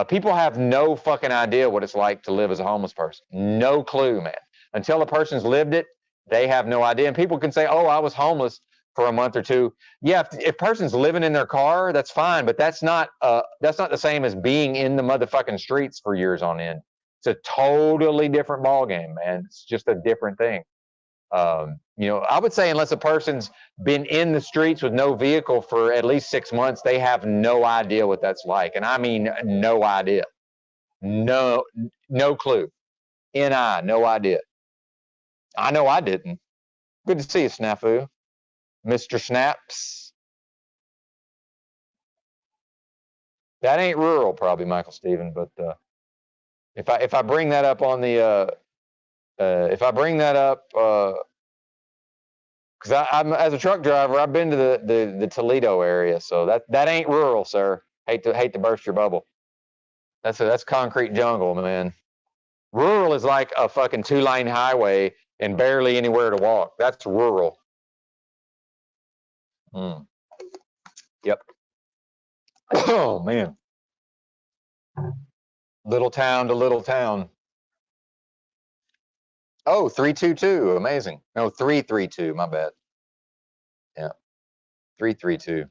People have no fucking idea what it's like to live as a homeless person. No clue, man. Until a person's lived it, they have no idea. And people can say, oh, I was homeless for a month or two. Yeah, if a person's living in their car, that's fine, but that's not the same as being in the motherfucking streets for years on end. It's a totally different ballgame, man. It's just a different thing. I would say unless a person's been in the streets with no vehicle for at least 6 months, they have no idea what that's like. And I mean, no idea. No clue. No idea. I know I didn't. Good to see you, Snafu. Mr. Snaps. That ain't rural, probably, Michael Stephen, but if I bring that up on the because I'm as a truck driver, I've been to the Toledo area, so that ain't rural, sir. Hate to burst your bubble. That's concrete jungle, man. Rural is like a fucking 2-lane highway and barely anywhere to walk. That's rural. Yep. Oh man. Little town to little town. Oh, 322. Amazing. No, 332. My bad. Yeah. 332.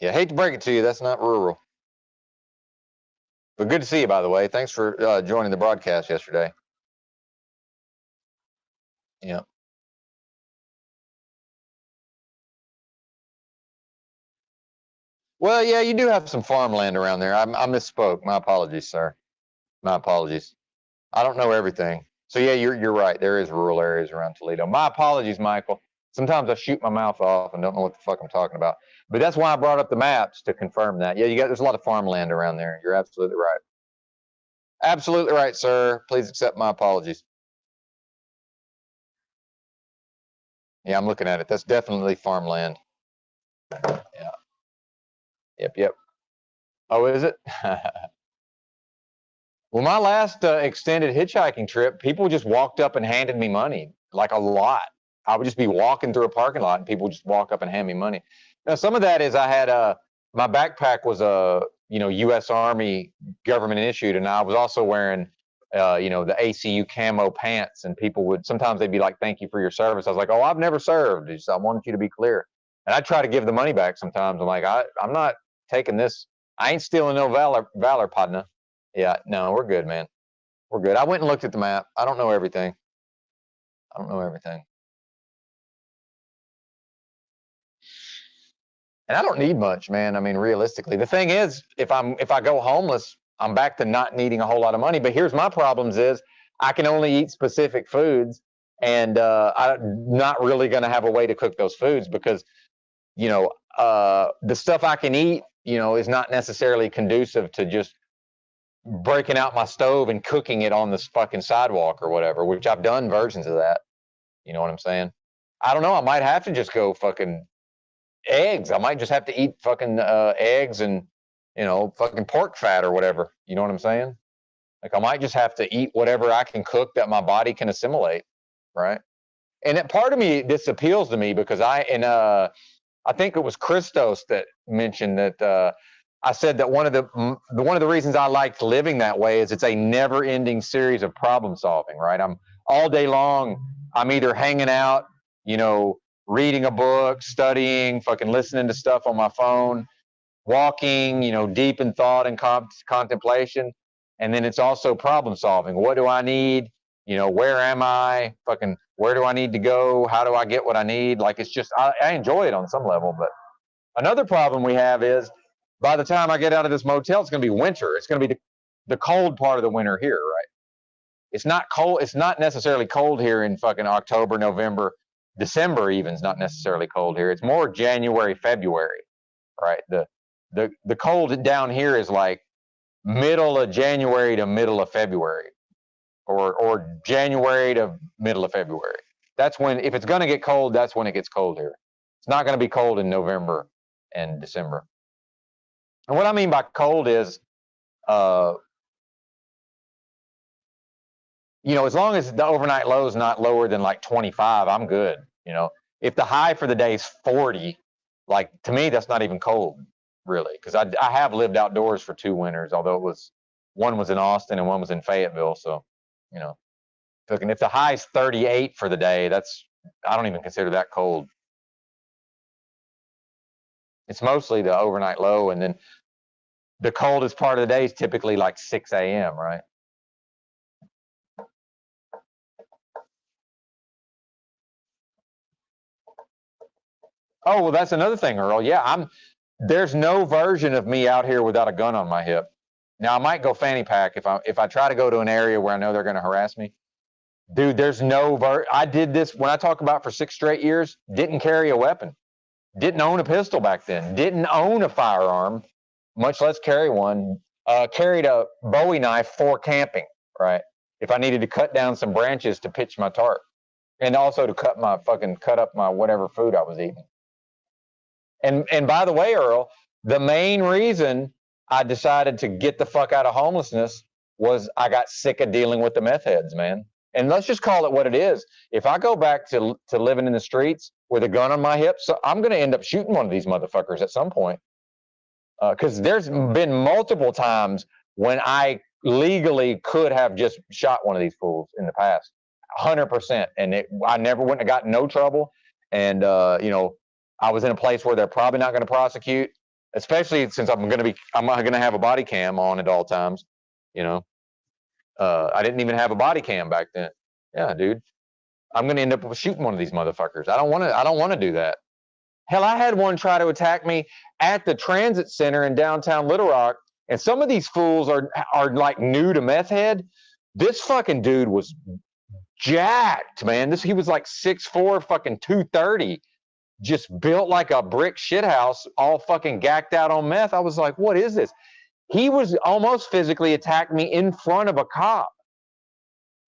Yeah, hate to break it to you. That's not rural. But good to see you, by the way. Thanks for joining the broadcast yesterday. Yeah. Well, yeah, you do have some farmland around there. I misspoke. My apologies, sir. My apologies. I don't know everything. So yeah, you're right. There is rural areas around Toledo. My apologies, Michael. Sometimes I shoot my mouth off and don't know what the fuck I'm talking about. But that's why I brought up the maps to confirm that. Yeah, there's a lot of farmland around there. You're absolutely right. Absolutely right, sir. Please accept my apologies. Yeah, I'm looking at it. That's definitely farmland. Yeah. Yep. Oh, is it? Well, my last extended hitchhiking trip, people just walked up and handed me money, like a lot. I would just be walking through a parking lot and people would just walk up and hand me money. Now, some of that is I had my backpack was a, you know, U.S. Army government issued, and I was also wearing, you know, the ACU camo pants, and people would, sometimes they'd be like, thank you for your service. I was like, oh, I've never served. Just, I wanted you to be clear. And I try to give the money back sometimes. I'm like, I'm not taking this. I ain't stealing no valor, partner. Yeah, no, we're good, man. We're good. I went and looked at the map. I don't know everything. I don't know everything. And I don't need much, man. I mean, realistically, the thing is, if I go homeless, I'm back to not needing a whole lot of money. But here's my problems: is I can only eat specific foods, and I'm not really going to have a way to cook those foods because, you know, the stuff I can eat, you know, is not necessarily conducive to just breaking out my stove and cooking it on this fucking sidewalk or whatever. Which I've done versions of that. You know what I'm saying? I don't know. I might have to just go fucking eggs. I might just have to eat fucking eggs and, you know, fucking pork fat or whatever. You know what I'm saying? Like I might just have to eat whatever I can cook that my body can assimilate, right? And that part of me, this appeals to me because I think it was Christos that mentioned that I said that one of the reasons I liked living that way is it's a never-ending series of problem solving, right? I'm all day long, I'm either hanging out, you know, reading a book, studying, fucking listening to stuff on my phone, walking, you know, deep in thought and contemplation. And then it's also problem solving. What do I need? You know, where am I? Fucking, where do I need to go? How do I get what I need? Like, it's just, I enjoy it on some level. But another problem we have is by the time I get out of this motel, it's going to be winter. It's going to be the cold part of the winter here, right? It's not cold. It's not necessarily cold here in fucking October, November, December. Even is not necessarily cold here. It's more January, February, right? The cold down here is like middle of January to middle of February, or January to middle of February. That's when, if it's going to get cold, that's when it gets cold here. It's not going to be cold in November and December. And what I mean by cold is, you know, as long as the overnight low is not lower than like 25, I'm good. You know, if the high for the day is 40, like to me, that's not even cold, really, because I have lived outdoors for 2 winters, although one was in Austin and one was in Fayetteville. So, you know, if the high is 38 for the day, I don't even consider that cold. It's mostly the overnight low, and then the coldest part of the day is typically like 6 a.m., right? Oh, well, that's another thing, Earl. Yeah, there's no version of me out here without a gun on my hip. Now, I might go fanny pack if I try to go to an area where I know they're going to harass me. Dude, there's I did this when I talk about for 6 straight years, didn't carry a weapon. Didn't own a pistol back then. Didn't own a firearm, much less carry one. Carried a Bowie knife for camping, right? If I needed to cut down some branches to pitch my tarp. And also to cut up my whatever food I was eating. And by the way, Earl, the main reason I decided to get the fuck out of homelessness was I got sick of dealing with the meth heads, man. And let's just call it what it is. If I go back to living in the streets with a gun on my hip, so I'm going to end up shooting one of these motherfuckers at some point. Because there's been multiple times when I legally could have just shot one of these fools in the past, 100%. And I never wouldn't have gotten no trouble. And, you know, I was in a place where they're probably not going to prosecute, especially since I'm going to have a body cam on at all times. You know, I didn't even have a body cam back then. Yeah, dude, I'm going to end up shooting one of these motherfuckers. I don't want to do that. Hell, I had one try to attack me at the transit center in downtown Little Rock, and some of these fools are like new to meth head. This fucking dude was jacked, man. He was like 6'4", fucking 230. Just built like a brick shithouse, all fucking gacked out on meth. I was like, what is this? He was almost physically attacked me in front of a cop.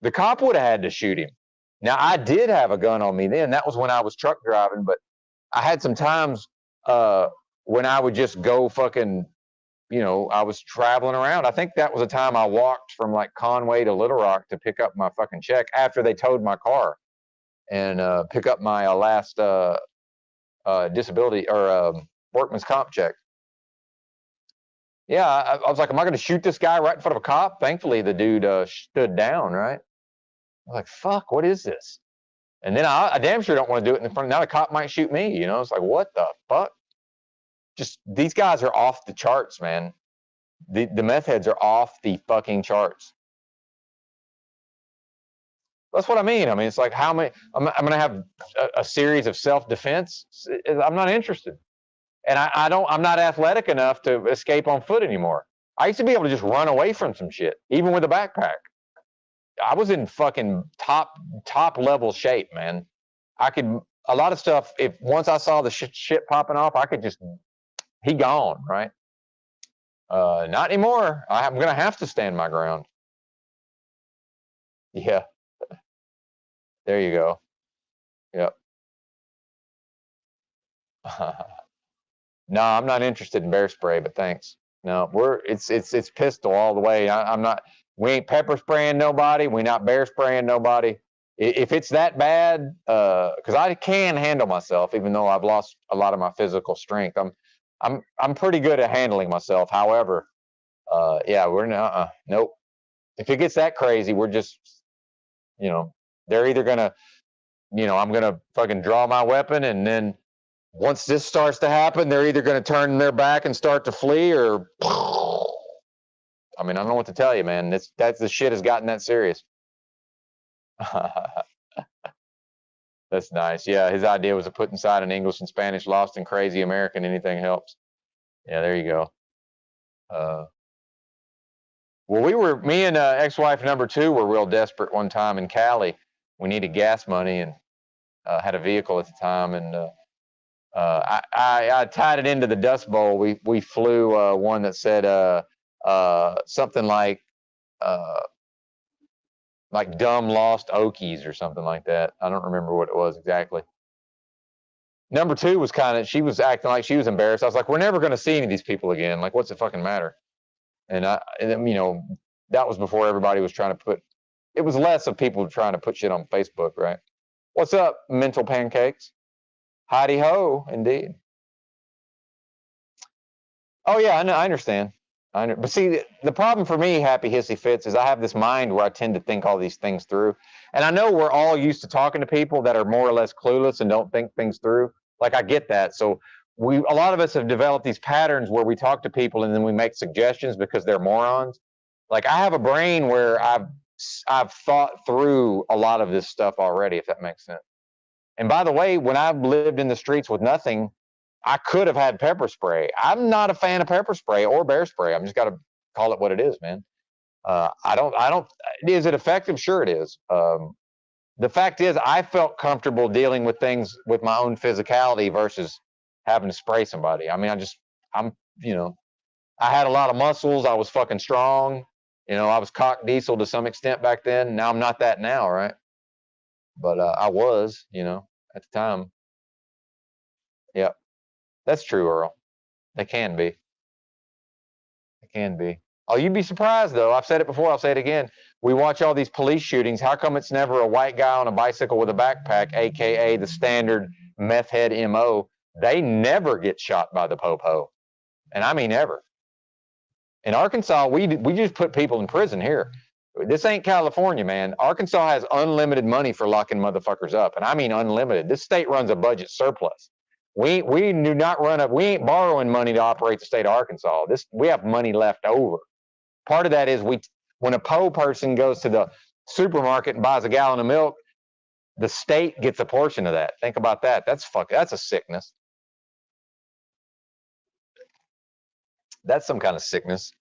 The cop would have had to shoot him. Now, I did have a gun on me then. That was when I was truck driving, but I had some times when I would just go fucking, you know, I was traveling around. I think that was a time I walked from like Conway to Little Rock to pick up my fucking check after they towed my car and pick up my last disability or workman's comp check. Yeah, I was like, am I going to shoot this guy right in front of a cop? Thankfully, the dude stood down, right? I was like, fuck, what is this? And then I damn sure don't want to do it in front. Now the cop might shoot me, you know? It's like, what the fuck? Just, these guys are off the charts, man. The meth heads are off the fucking charts. That's what I mean. I mean, it's like, how many, I'm going to have a series of self-defense. I'm not interested. And I'm not athletic enough to escape on foot anymore. I used to be able to just run away from some shit, even with a backpack. I was in fucking top level shape, man. I could, a lot of stuff, if once I saw the shit popping off, I could just, he gone, right? Not anymore. I'm going to have to stand my ground. Yeah. There you go. Yep. No, I'm not interested in bear spray, but thanks. No, it's pistol all the way. I'm not, we ain't pepper spraying nobody. We not bear spraying nobody. If it's that bad, because I can handle myself, even though I've lost a lot of my physical strength. I'm pretty good at handling myself. However, yeah, we're not. Nope. If it gets that crazy, we're just, you know, they're either gonna, you know, I'm gonna fucking draw my weapon, and then once this starts to happen, they're either gonna turn their back and start to flee, or I mean, I don't know what to tell you, man. That's the shit has gotten that serious. That's nice. Yeah, his idea was to put inside in English and Spanish, lost and crazy American, anything helps. Yeah, there you go. Well, me and ex-wife number 2 were real desperate one time in Cali. We needed gas money and had a vehicle at the time, and I tied it into the Dust Bowl. We flew one that said something like dumb lost Okies or something like that. I don't remember what it was exactly. Number 2 was she was acting like she was embarrassed. I was like, we're never going to see any of these people again. Like, what's the fucking matter? And you know, that was before everybody was trying to put, it was less of people trying to put shit on Facebook, right? What's up, mental pancakes? Heidi ho, indeed. Oh yeah, I know, I understand. But see, the problem for me, Happy Hissy Fits, is I have this mind where I tend to think all these things through. And I know we're all used to talking to people that are more or less clueless and don't think things through. Like, I get that. So a lot of us have developed these patterns where we talk to people and then we make suggestions because they're morons. Like, I have a brain where I've thought through a lot of this stuff already, if that makes sense. And by the way, when I've lived in the streets with nothing, I could have had pepper spray. I'm not a fan of pepper spray or bear spray. I'm just got to call it what it is, man. I don't, is it effective? Sure it is. The fact is, I felt comfortable dealing with things with my own physicality versus having to spray somebody. I mean, you know, I had a lot of muscles. I was fucking strong. You know, I was cock diesel to some extent back then. Now I'm not that now, right? But I was, you know, at the time. Yeah. That's true, Earl. They can be. They can be. Oh, you'd be surprised, though. I've said it before. I'll say it again. We watch all these police shootings. How come it's never a white guy on a bicycle with a backpack, a.k.a. the standard meth head MO? They never get shot by the po-po. And I mean ever. In Arkansas, we just put people in prison here. This ain't California, man. Arkansas has unlimited money for locking motherfuckers up. And I mean unlimited. This state runs a budget surplus. We do not we ain't borrowing money to operate the state of Arkansas. We have money left over. Part of that is when a po person goes to the supermarket and buys a gallon of milk, the state gets a portion of that. Think about that. That's a sickness. That's some kind of sickness.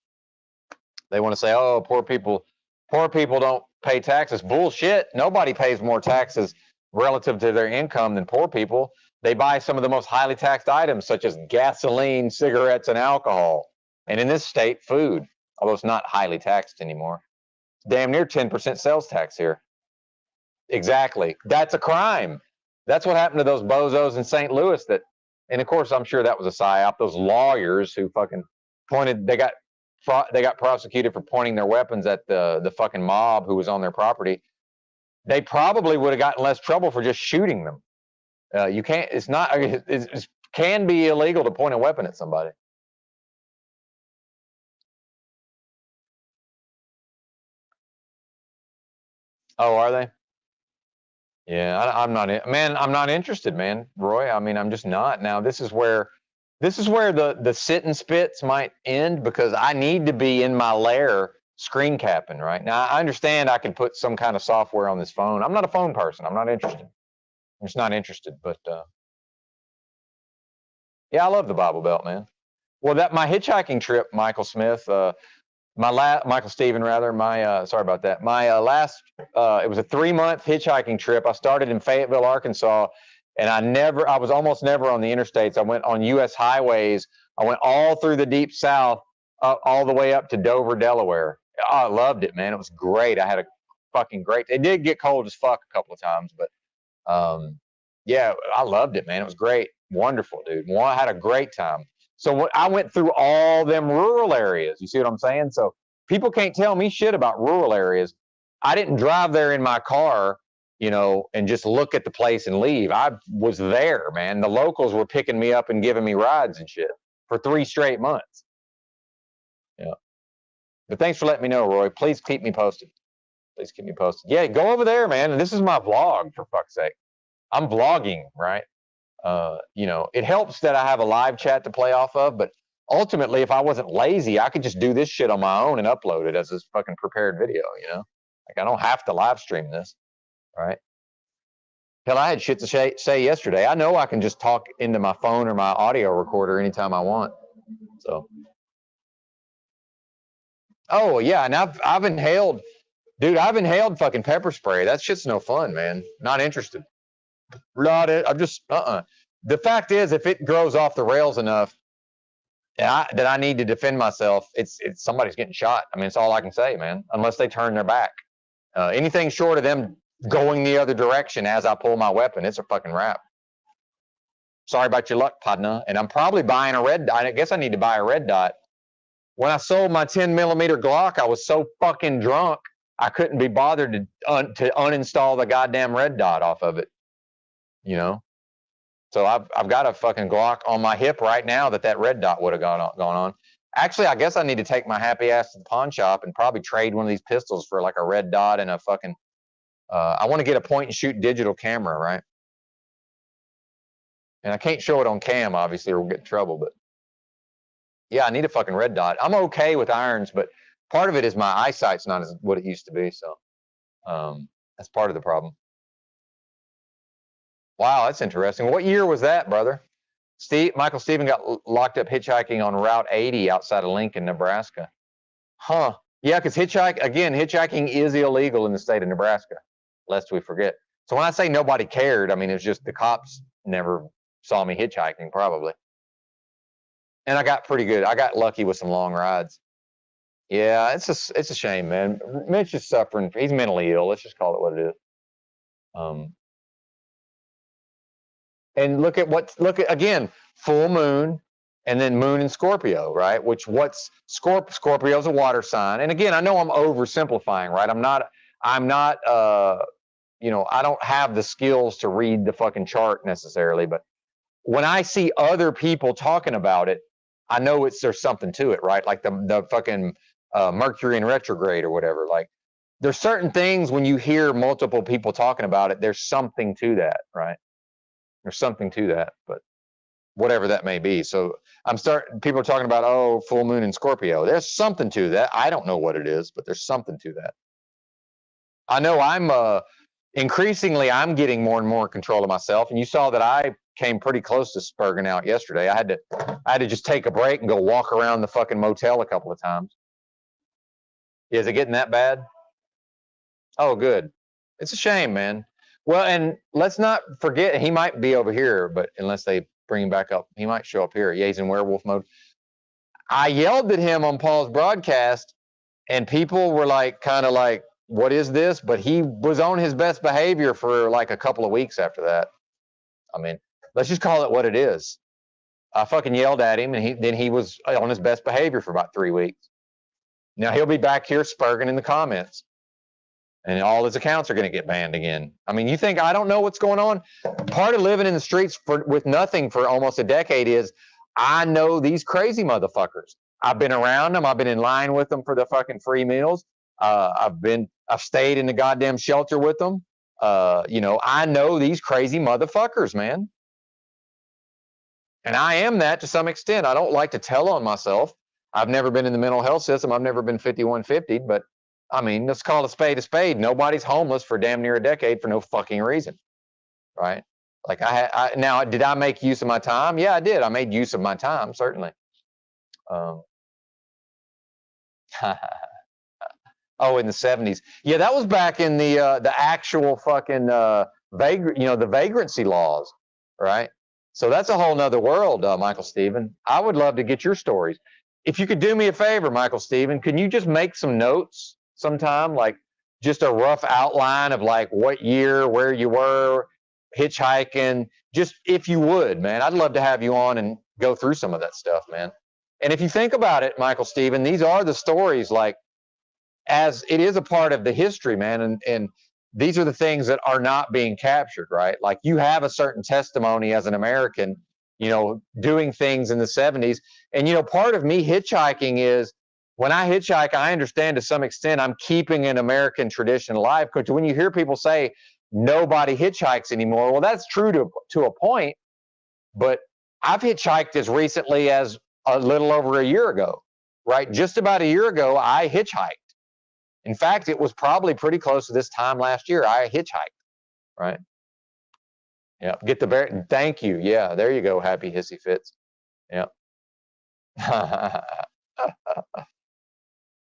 They want to say, oh, poor people don't pay taxes. Bullshit. Nobody pays more taxes relative to their income than poor people. They buy some of the most highly taxed items, such as gasoline, cigarettes, and alcohol. And in this state, food, although it's not highly taxed anymore. Damn near 10% sales tax here. Exactly. That's a crime. That's what happened to those bozos in St. Louis and of course, I'm sure that was a psyop. Those lawyers who fucking they got prosecuted for pointing their weapons at the fucking mob who was on their property. They probably would have gotten less trouble for just shooting them. You can't. It's not. It can be illegal to point a weapon at somebody. Oh, are they? Yeah, I'm not, man, I'm not interested, man, Roy. I mean, I'm just not. Now, this is where the sit and spits might end because I need to be in my lair screen capping right now. I understand I can put some kind of software on this phone. I'm not a phone person. I'm not interested. I'm just not interested. But yeah, I love the Bible Belt, man. Well, that my hitchhiking trip, Michael Smith, Michael Steven rather, sorry about that. My last, it was a 3-month hitchhiking trip. I started in Fayetteville, Arkansas, and I was almost never on the interstates. I went on U.S. highways. I went all through the deep South, all the way up to Dover, Delaware. Oh, I loved it, man. It was great. I had a fucking great. It did get cold as fuck a couple of times, but yeah, I loved it, man. It was great, wonderful, dude. I had a great time. So I went through all them rural areas. You see what I'm saying? So people can't tell me shit about rural areas. I didn't drive there in my car, you know, and just look at the place and leave. I was there, man. The locals were picking me up and giving me rides and shit for 3 straight months. Yeah. But thanks for letting me know, Roy. Please keep me posted. Please keep me posted. Yeah, go over there, man. And this is my vlog, for fuck's sake. I'm vlogging, right? You know, it helps that I have a live chat to play off of, but ultimately, if I wasn't lazy, I could just do this shit on my own and upload it as this fucking prepared video, you know? Like, I don't have to live stream this, right? Hell, I had shit to say yesterday. I know I can just talk into my phone or my audio recorder anytime I want. So, oh, yeah, and I've inhaled, dude, I've inhaled fucking pepper spray. That shit's no fun, man. Not interested. Not it. I'm just, The fact is, if it grows off the rails enough, that I need to defend myself, it's somebody's getting shot. I mean, it's all I can say, man. Unless they turn their back. Anything short of them going the other direction as I pull my weapon, it's a fucking wrap. Sorry about your luck, partner. And I'm probably buying a red dot. I guess I need to buy a red dot. When I sold my 10mm Glock, I was so fucking drunk, I couldn't be bothered to uninstall the goddamn red dot off of it. You know? So I've got a fucking Glock on my hip right now that red dot would have gone on. Actually, I guess I need to take my happy ass to the pawn shop and probably trade one of these pistols for like a red dot and a fucking. I want to get a point and shoot digital camera, right? And I can't show it on cam, obviously, or we'll get in trouble. But yeah, I need a fucking red dot. I'm okay with irons, but part of it is my eyesight's not as what it used to be. So that's part of the problem. Wow, that's interesting. What year was that, brother? Michael Steven got locked up hitchhiking on Route 80 outside of Lincoln, Nebraska. Huh. Yeah, because hitchhiking is illegal in the state of Nebraska, lest we forget. So when I say nobody cared, I mean, it's just the cops never saw me hitchhiking, probably. And I got pretty good. I got lucky with some long rides. Yeah, it's a shame, man. Mitch is suffering. He's mentally ill. Let's just call it what it is. And look at again, full moon and then moon in Scorpio, right? Scorpio's a water sign. And again, I know I'm oversimplifying, right? I'm not you know, I don't have the skills to read the fucking chart necessarily, but when I see other people talking about it, I know there's something to it, right? Like the fucking Mercury in retrograde or whatever. Like there's certain things when you hear multiple people talking about it, there's something to that, right? There's something to that, but whatever that may be. So people are talking about, oh, full moon in Scorpio. There's something to that. I don't know what it is, but there's something to that. I know increasingly I'm getting more and more control of myself. And you saw that I came pretty close to spurging out yesterday. I had to just take a break and go walk around the fucking motel a couple of times. Is it getting that bad? Oh, good. It's a shame, man. Well, and let's not forget, he might be over here, but unless they bring him back up, he might show up here. Yeah, he's in werewolf mode. I yelled at him on Paul's broadcast, and people were like, kind of like, what is this? But he was on his best behavior for like a couple of weeks after that. I mean, let's just call it what it is. I fucking yelled at him, and then he was on his best behavior for about 3 weeks. Now he'll be back here spurging in the comments. And all his accounts are going to get banned again. I mean, you think I don't know what's going on? Part of living in the streets with nothing for almost a decade is I know these crazy motherfuckers. I've been around them. I've been in line with them for the fucking free meals. I've stayed in the goddamn shelter with them. You know, I know these crazy motherfuckers, man. And I am that to some extent. I don't like to tell on myself. I've never been in the mental health system. I've never been 5150, but I mean, let's call a spade a spade. Nobody's homeless for damn near a decade for no fucking reason, right? Like now, did I make use of my time? Yeah, I did. I made use of my time, certainly. Oh, in the 70s. Yeah, that was back in the actual fucking the vagrancy laws, right? So that's a whole nother world, Michael Stephen. I would love to get your stories. If you could do me a favor, Michael Stephen, can you just make some notes sometime, like just a rough outline of like what year, where you were, hitchhiking, just if you would, man. I'd love to have you on and go through some of that stuff, man. And if you think about it, Michael Stephen, these are the stories, like, as it is a part of the history, man, and these are the things that are not being captured, right? Like, you have a certain testimony as an American, you know, doing things in the 70s. And, you know, part of me hitchhiking is, when I hitchhike, I understand to some extent I'm keeping an American tradition alive. Because when you hear people say nobody hitchhikes anymore, well, that's true to a point. But I've hitchhiked as recently as a little over a year ago, right? Just about a year ago, I hitchhiked. In fact, it was probably pretty close to this time last year. I hitchhiked, right? Yeah, get the bear. Thank you. Yeah, there you go. Happy Hissy Fits. Yeah.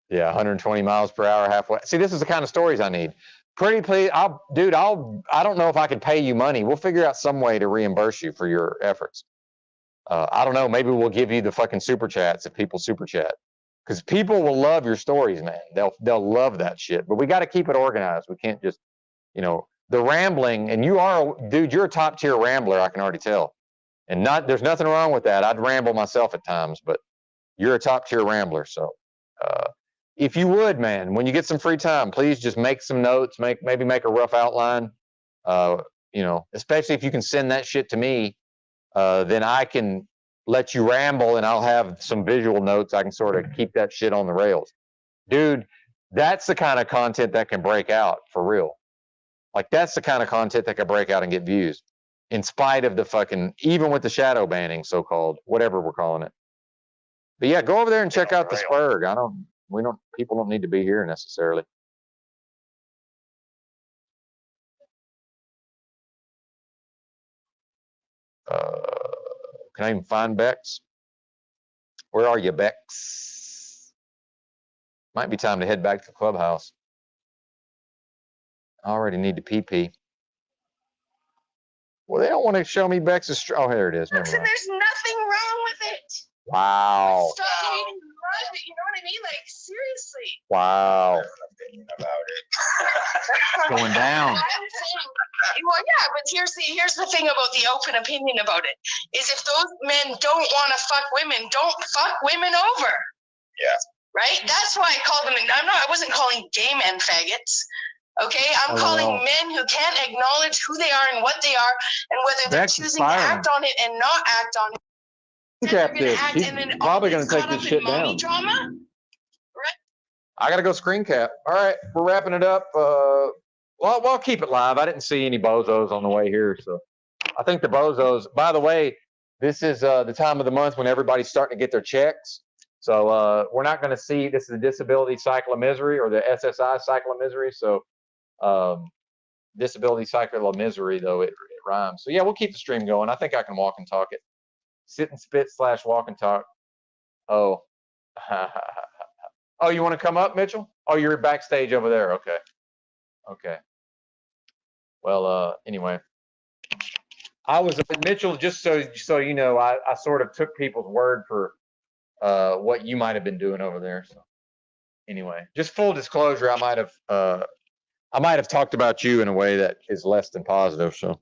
Yeah, 120 miles per hour halfway. See, this is the kind of stories I need. Pretty please, I don't know if I could pay you money. We'll figure out some way to reimburse you for your efforts. I don't know. Maybe we'll give you the fucking super chats if people super chat. Because people will love your stories, man. They'll love that shit. But we got to keep it organized. We can't just, you know, the rambling. And you are, dude, you're a top tier rambler. I can already tell. And there's nothing wrong with that. I'd ramble myself at times, but you're a top tier rambler. So, if you would, man, when you get some free time, please just make some notes. Maybe make a rough outline. You know, especially if you can send that shit to me, then I can let you ramble and I'll have some visual notes. I can sort of keep that shit on the rails. Dude, that's the kind of content that can break out for real. Like, that's the kind of content that can break out and get views in spite of the fucking, even with the shadow banning, so-called, whatever we're calling it. But yeah, go over there and check out the Spurg. People don't need to be here necessarily. Can I even find Bex? Where are you, Bex? Might be time to head back to the clubhouse. I already need to pee. Well, they don't want to show me Bex's. Oh, here it is. Listen, there's nothing wrong with it. Wow. Stop hating love it. You know what I mean? Like, seriously. Wow. About it. It's going down. I'm saying, well, yeah, but here's the thing about the open opinion about it, is if those men don't want to fuck women, don't fuck women over. Yeah. Right? That's why I called them. I wasn't calling gay men faggots. Okay, I'm calling men who can't acknowledge who they are and what they are, and whether they're choosing to act on it and not act on it. He's probably going to take this shit down. Drama? Right? I got to go screen cap. All right, we're wrapping it up. Well, I'll keep it live. I didn't see any bozos on the way here, so I think the bozos. By the way, this is the time of the month when everybody's starting to get their checks. So we're not going to see. This is the disability cycle of misery, or the SSI cycle of misery. So disability cycle of misery, though it rhymes. So yeah, we'll keep the stream going. I think I can walk and talk it. Sit and spit / walk and talk. Oh. Oh, you want to come up, Mitchell? Oh, you're backstage over there. Okay. Okay. Well, anyway, I was Mitchell. Just so you know, I sort of took people's word for what you might have been doing over there. So anyway, just full disclosure, I might have talked about you in a way that is less than positive. So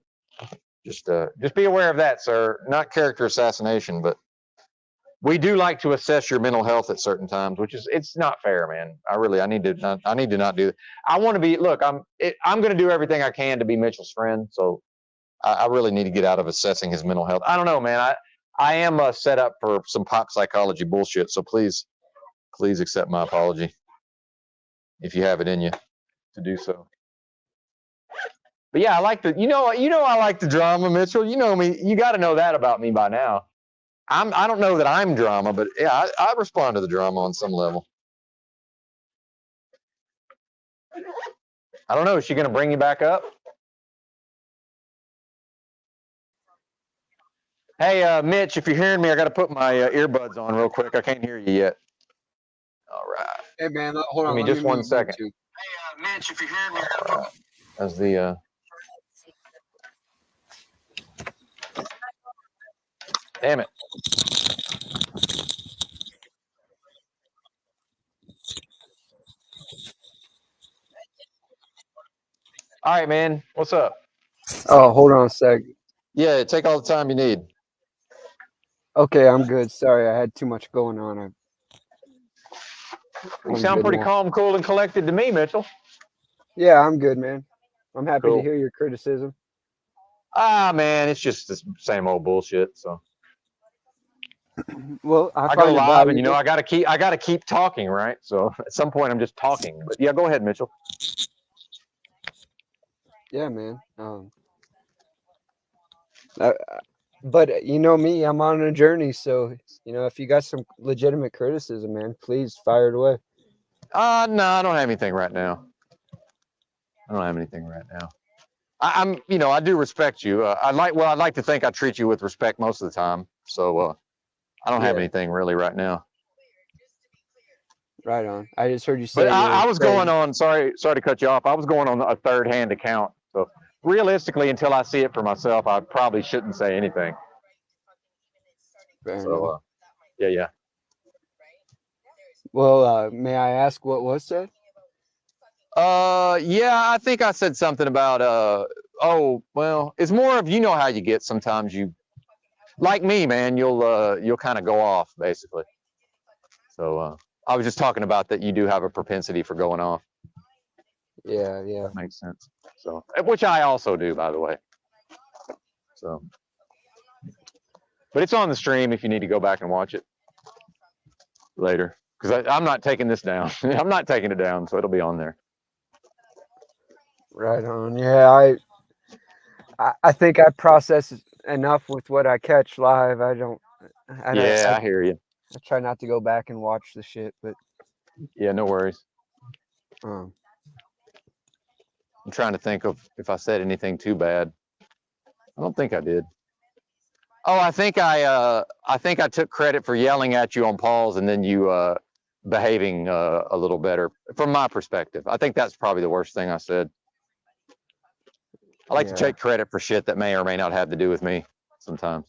just be aware of that, sir. Not character assassination, but we do like to assess your mental health at certain times, which is, it's not fair, man. I need to not do that. I want to be, look, I'm going to do everything I can to be Mitchell's friend. So I really need to get out of assessing his mental health. I don't know, man. I am set up for some pop psychology bullshit. So please accept my apology. if you have it in you to do so. But yeah, I like the, I like the drama, Mitchell. You know me. You got to know that about me by now. I don't know that I'm drama, but yeah, I respond to the drama on some level. I don't know. Is she going to bring you back up? Hey, Mitch, if you're hearing me, I got to put my earbuds on real quick. I can't hear you yet. All right. Hey, man, hold on. Give me just 1 second. Hey, Mitch, if you're hearing me, That's the. Damn it. All right, man. What's up? Oh, hold on a sec. Yeah, take all the time you need. Okay, I'm good. Sorry, I had too much going on. You sound pretty calm, cool, and collected to me, Mitchell. Yeah, I'm good, man. I'm happy Cool. to hear your criticism. Ah, man, it's just the same old bullshit. So. Well, I go live, and I gotta keep talking, right? So at some point, I'm just talking. But yeah, go ahead, Mitchell. Yeah, man. But you know me, I'm on a journey. So if you got some legitimate criticism, man, please fire it away. No, I don't have anything right now. I do respect you. I'd like to think I treat you with respect most of the time. So I don't have anything really right now. Right on. I just heard you say. But I was going on. Sorry to cut you off. I was going on a third-hand account. So realistically, until I see it for myself, I probably shouldn't say anything. So yeah. Well, may I ask what was said? Yeah, I think I said something about it's more of how you get sometimes. You like me, man, you'll kind of go off basically. So I was just talking about that you do have a propensity for going off. Yeah. That makes sense. So which I also do, by the way. So but it's on the stream if you need to go back and watch it later. Because I'm not taking this down. I'm not taking it down, so it'll be on there. Right on. Yeah, I think I process enough with what I catch live. I hear you. I try not to go back and watch the shit, but yeah, no worries. I'm trying to think of if I said anything too bad. I don't think I did. Oh, I think I took credit for yelling at you on Paul's and then you behaving a little better from my perspective. I think that's probably the worst thing I said. I like to take credit for shit that may or may not have to do with me sometimes.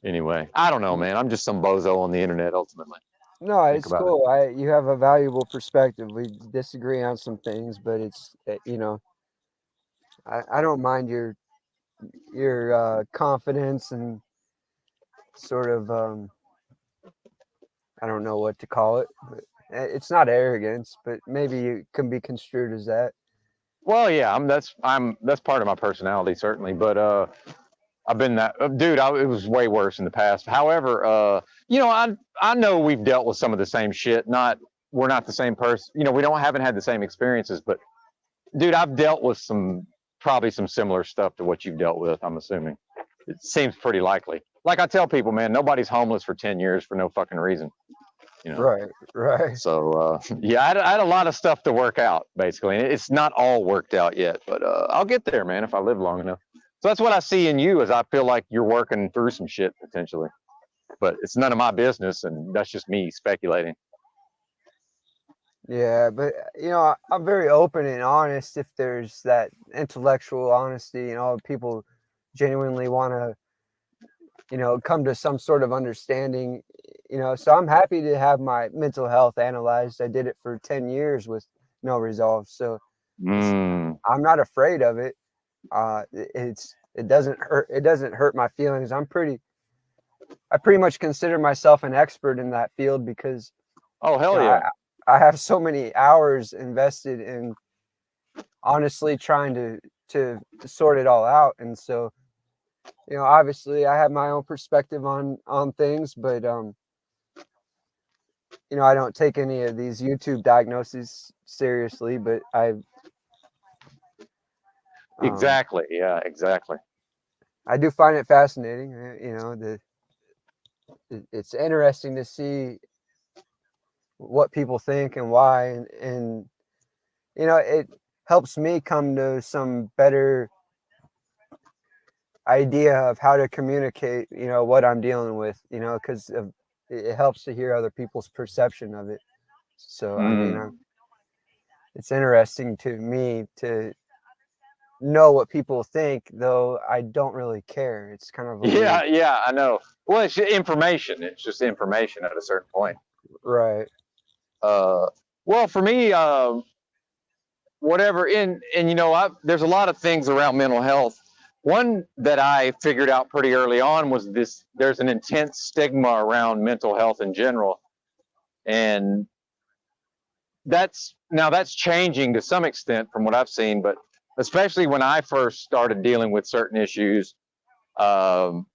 Anyway, I don't know, man. I'm just some bozo on the internet ultimately. No, it's cool. You have a valuable perspective. We disagree on some things, but it's I don't mind your confidence and sort of I don't know what to call it, but it's not arrogance, but maybe it can be construed as that. Well, yeah, that's part of my personality certainly, but I've been that dude. It was way worse in the past. However, I know we've dealt with some of the same shit. We're not the same person. We haven't had the same experiences, but dude, I've dealt with probably some similar stuff to what you've dealt with. I'm assuming it seems pretty likely. Like I tell people, man, nobody's homeless for 10 years for no fucking reason. Right. So yeah, I had a lot of stuff to work out basically, and it's not all worked out yet, but I'll get there, man, if I live long enough. So that's what I see in you, is I feel like you're working through some shit potentially, but it's none of my business, and that's just me speculating. Yeah, but I'm very open and honest if there's that intellectual honesty, people genuinely want to, come to some sort of understanding, so I'm happy to have my mental health analyzed. I did it for 10 years with no resolve. So I'm not afraid of it. It doesn't hurt my feelings. I pretty much consider myself an expert in that field because I have so many hours invested in honestly trying to sort it all out. And so, obviously I have my own perspective on things, but you know, I don't take any of these YouTube diagnoses seriously, but Exactly. Yeah, exactly. I do find it fascinating. You know, it's interesting to see what people think and why, and you know, it helps me come to some better idea of how to communicate, you know, what I'm dealing with, you know, because it helps to hear other people's perception of it. So I mean, it's interesting to me to know what people think, though I don't really care. It's kind of a Yeah, weird... yeah, I know. Well, it's information. It's just information at a certain point. Right. Well, for me, whatever. And you know, there's a lot of things around mental health. One that I figured out pretty early on was this: there's an intense stigma around mental health in general, and that's changing to some extent from what I've seen. But especially when I first started dealing with certain issues, um,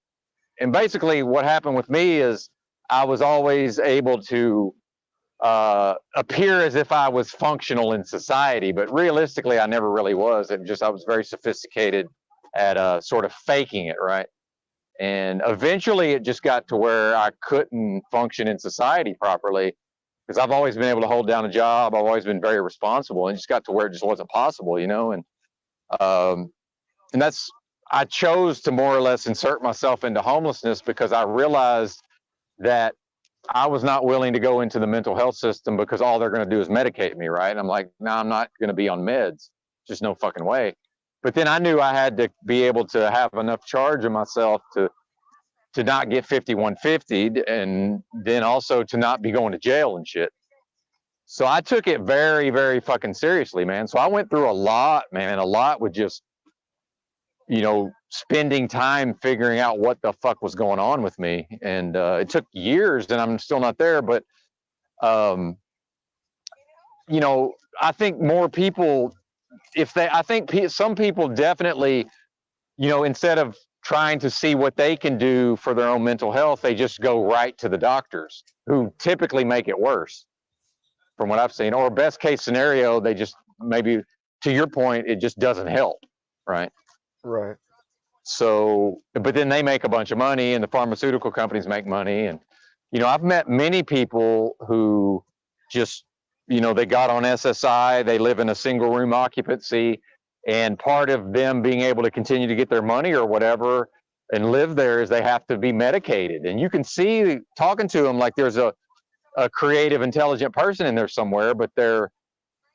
and basically what happened with me is I was always able to appear as if I was functional in society, but realistically, I never really was. I was very sophisticated at sort of faking it, right? And eventually, it just got to where I couldn't function in society properly because I've always been able to hold down a job. I've always been very responsible, and it just got to where it just wasn't possible, you know. Um, and that's I chose to more or less insert myself into homelessness because I realized that I was not willing to go into the mental health system because all they're going to do is medicate me, right? And I'm like, no, I'm not going to be on meds. Just no fucking way. But then I knew I had to be able to have enough charge of myself to not get 5150'd and then also to not be going to jail and shit. So I took it very, very fucking seriously, man. So I went through a lot, man, a lot with just, you know, spending time figuring out what the fuck was going on with me. And it took years and I'm still not there. But, you know, I think more people, some people definitely, you know, instead of trying to see what they can do for their own mental health, they just go right to the doctors who typically make it worse from what I've seen. Or best case scenario, they just maybe, to your point, it just doesn't help, right? Right. So, but then they make a bunch of money and the pharmaceutical companies make money. And, you know, I've met many people who just, you know, they got on SSI, they live in a single room occupancy, and part of them being able to continue to get their money or whatever and live there is they have to be medicated. And you can see talking to them like there's a creative, intelligent person in there somewhere, but they're,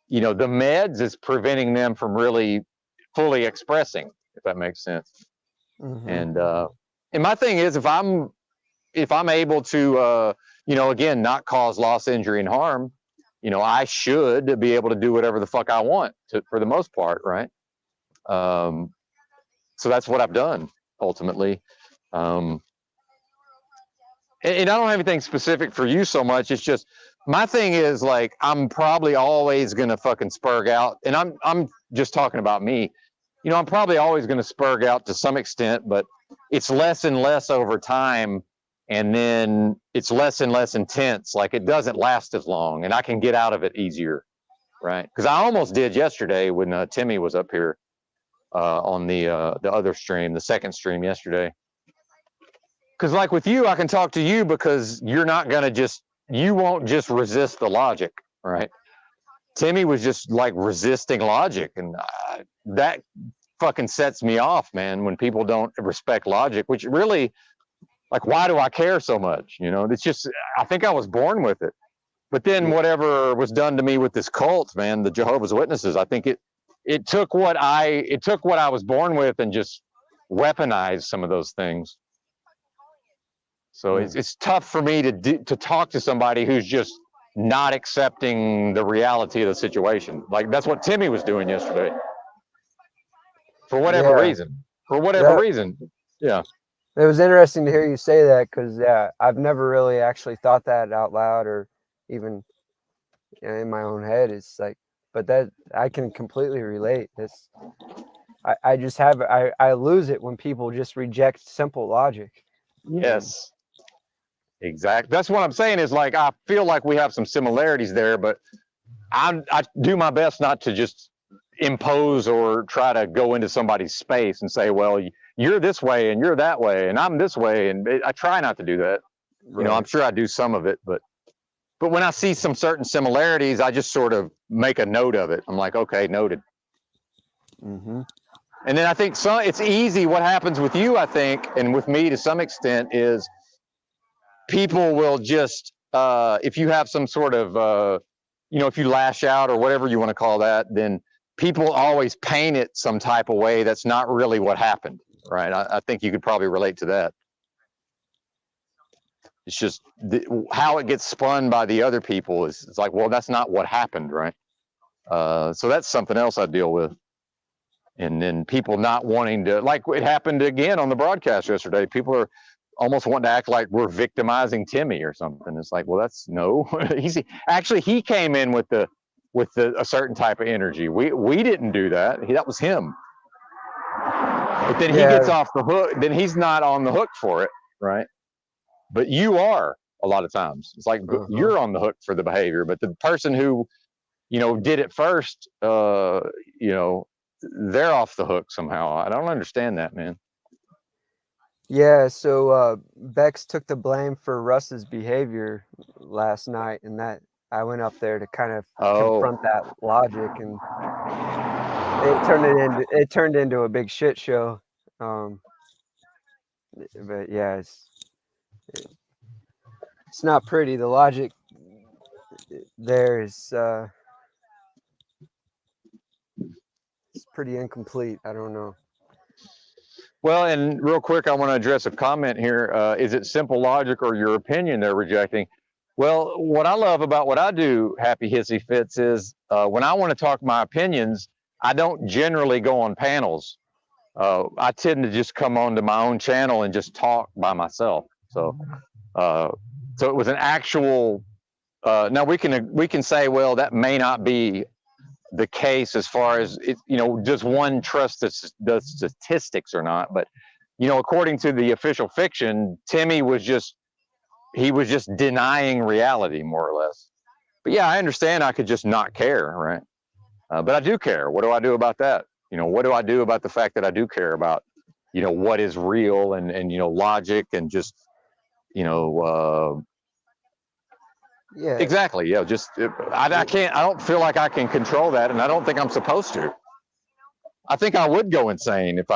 you know, the meds is preventing them from really fully expressing, if that makes sense. And my thing is, if I'm able to, you know, again, not cause loss, injury, and harm, you know, I should be able to do whatever the fuck I want for the most part, right? So that's what I've done ultimately. And I don't have anything specific for you so much. It's just my thing is like I'm probably always gonna fucking spurg out, and I'm just talking about me. You know, I'm probably always gonna spurg out to some extent, but it's less and less over time, and then it's less and less intense. Like it doesn't last as long, and I can get out of it easier, right? Because I almost did yesterday when Timmy was up here on the other stream, the second stream yesterday. Because like with you, I can talk to you because you're not gonna you won't just resist the logic, right? Timmy was just like resisting logic, and that fucking sets me off, man. When people don't respect logic, which really, like, why do I care so much? You know, it's just I think I was born with it. But then whatever was done to me with this cult, man, the Jehovah's Witnesses, I think it took what I was born with and just weaponized some of those things. So it's tough for me to talk to somebody who's just not accepting the reality of the situation. Like that's what Timmy was doing yesterday. For whatever reason. For whatever reason. Yeah. It was interesting to hear you say that because I've never really actually thought that out loud or even, you know, in my own head. It's like, but that I can completely relate. This I just have I lose it when people just reject simple logic. Yes. Exactly. That's what I'm saying is like, I feel like we have some similarities there, but I do my best not to just impose or try to go into somebody's space and say, well, you're this way and you're that way and I'm this way. And I try not to do that. Right. You know, I'm sure I do some of it, but when I see some certain similarities, I just sort of make a note of it. I'm like, okay, noted. Mm-hmm. And then I think it's easy. What happens with you, I think, and with me to some extent, is people will just, if you have some sort of, you know, if you lash out or whatever you want to call that, then people always paint it some type of way that's not really what happened, right? I think you could probably relate to that. It's just how it gets spun by the other people is it's like, well, that's not what happened, right? So that's something else I deal with. And then people not wanting to, like it happened again on the broadcast yesterday. People are almost wanting to act like we're victimizing Timmy or something. It's like, well, that's no. He came in with a certain type of energy. We didn't do that. That was him. But then he gets off the hook. Then he's not on the hook for it, right? But you are a lot of times. It's like you're on the hook for the behavior, but the person who, you know, did it first, you know, they're off the hook somehow. I don't understand that, man. Yeah, so Bex took the blame for Russ's behavior last night, and that I went up there to kind of confront that logic, and it turned into a big shit show. But yeah, it's not pretty. The logic there is it's pretty incomplete. I don't know. Well, and real quick, I want to address a comment here. Is it simple logic or your opinion they're rejecting? Well, what I love about what I do, Happy Hissy Fits, is when I want to talk my opinions, I don't generally go on panels. I tend to just come onto my own channel and just talk by myself. So it was an actual. Now we can say, well, that may not be the case as far as it, you know, does one trust the statistics or not? But you know, according to the official fiction, Timmy was just denying reality, more or less. But yeah, I understand I could just not care, right? But I do care. What do I do about that? You know, what do I do about the fact that I do care about, you know, what is real and you know, logic and just, you know, yeah, exactly. Yeah. Just, I don't feel like I can control that. And I don't think I'm supposed to. I think I would go insane if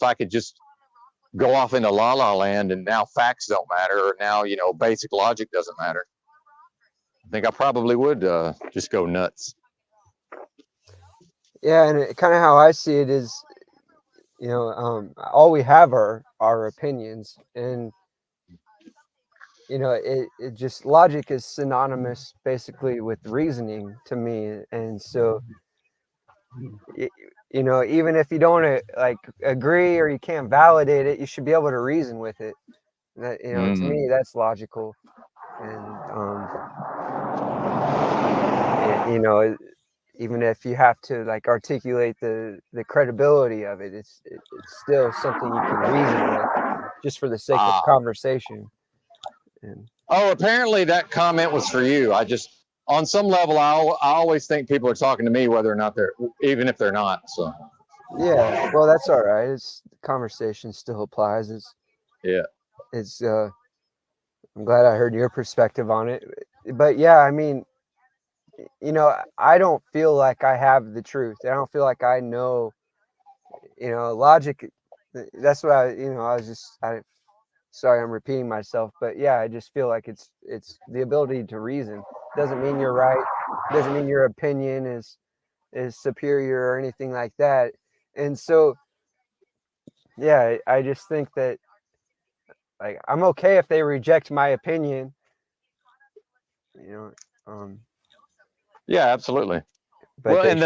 I could just go off into la la land and now facts don't matter, or now, you know, basic logic doesn't matter. I think I probably would just go nuts. Yeah, and kind of how I see it is, you know, all we have are our opinions, and you know, it just logic is synonymous basically with reasoning to me, and so you know, even if you don't like agree or you can't validate it, you should be able to reason with it. That, you know, to me that's logical, and you know, even if you have to like articulate the credibility of it, it's still something you can reason with just for the sake of conversation. And apparently that comment was for you. I just, on some level, I always think people are talking to me, whether or not even if they're not. So yeah, well, that's all right. It's conversation still applies. It's I'm glad I heard your perspective on it. But yeah, I mean, you know, I don't feel like I have the truth. I don't feel like I know, you know, logic. That's what sorry, I'm repeating myself, but yeah, I just feel like it's the ability to reason. Doesn't mean you're right. Doesn't mean your opinion is superior or anything like that. And so, yeah, I just think that, like, I'm okay if they reject my opinion, you know. Yeah, absolutely. But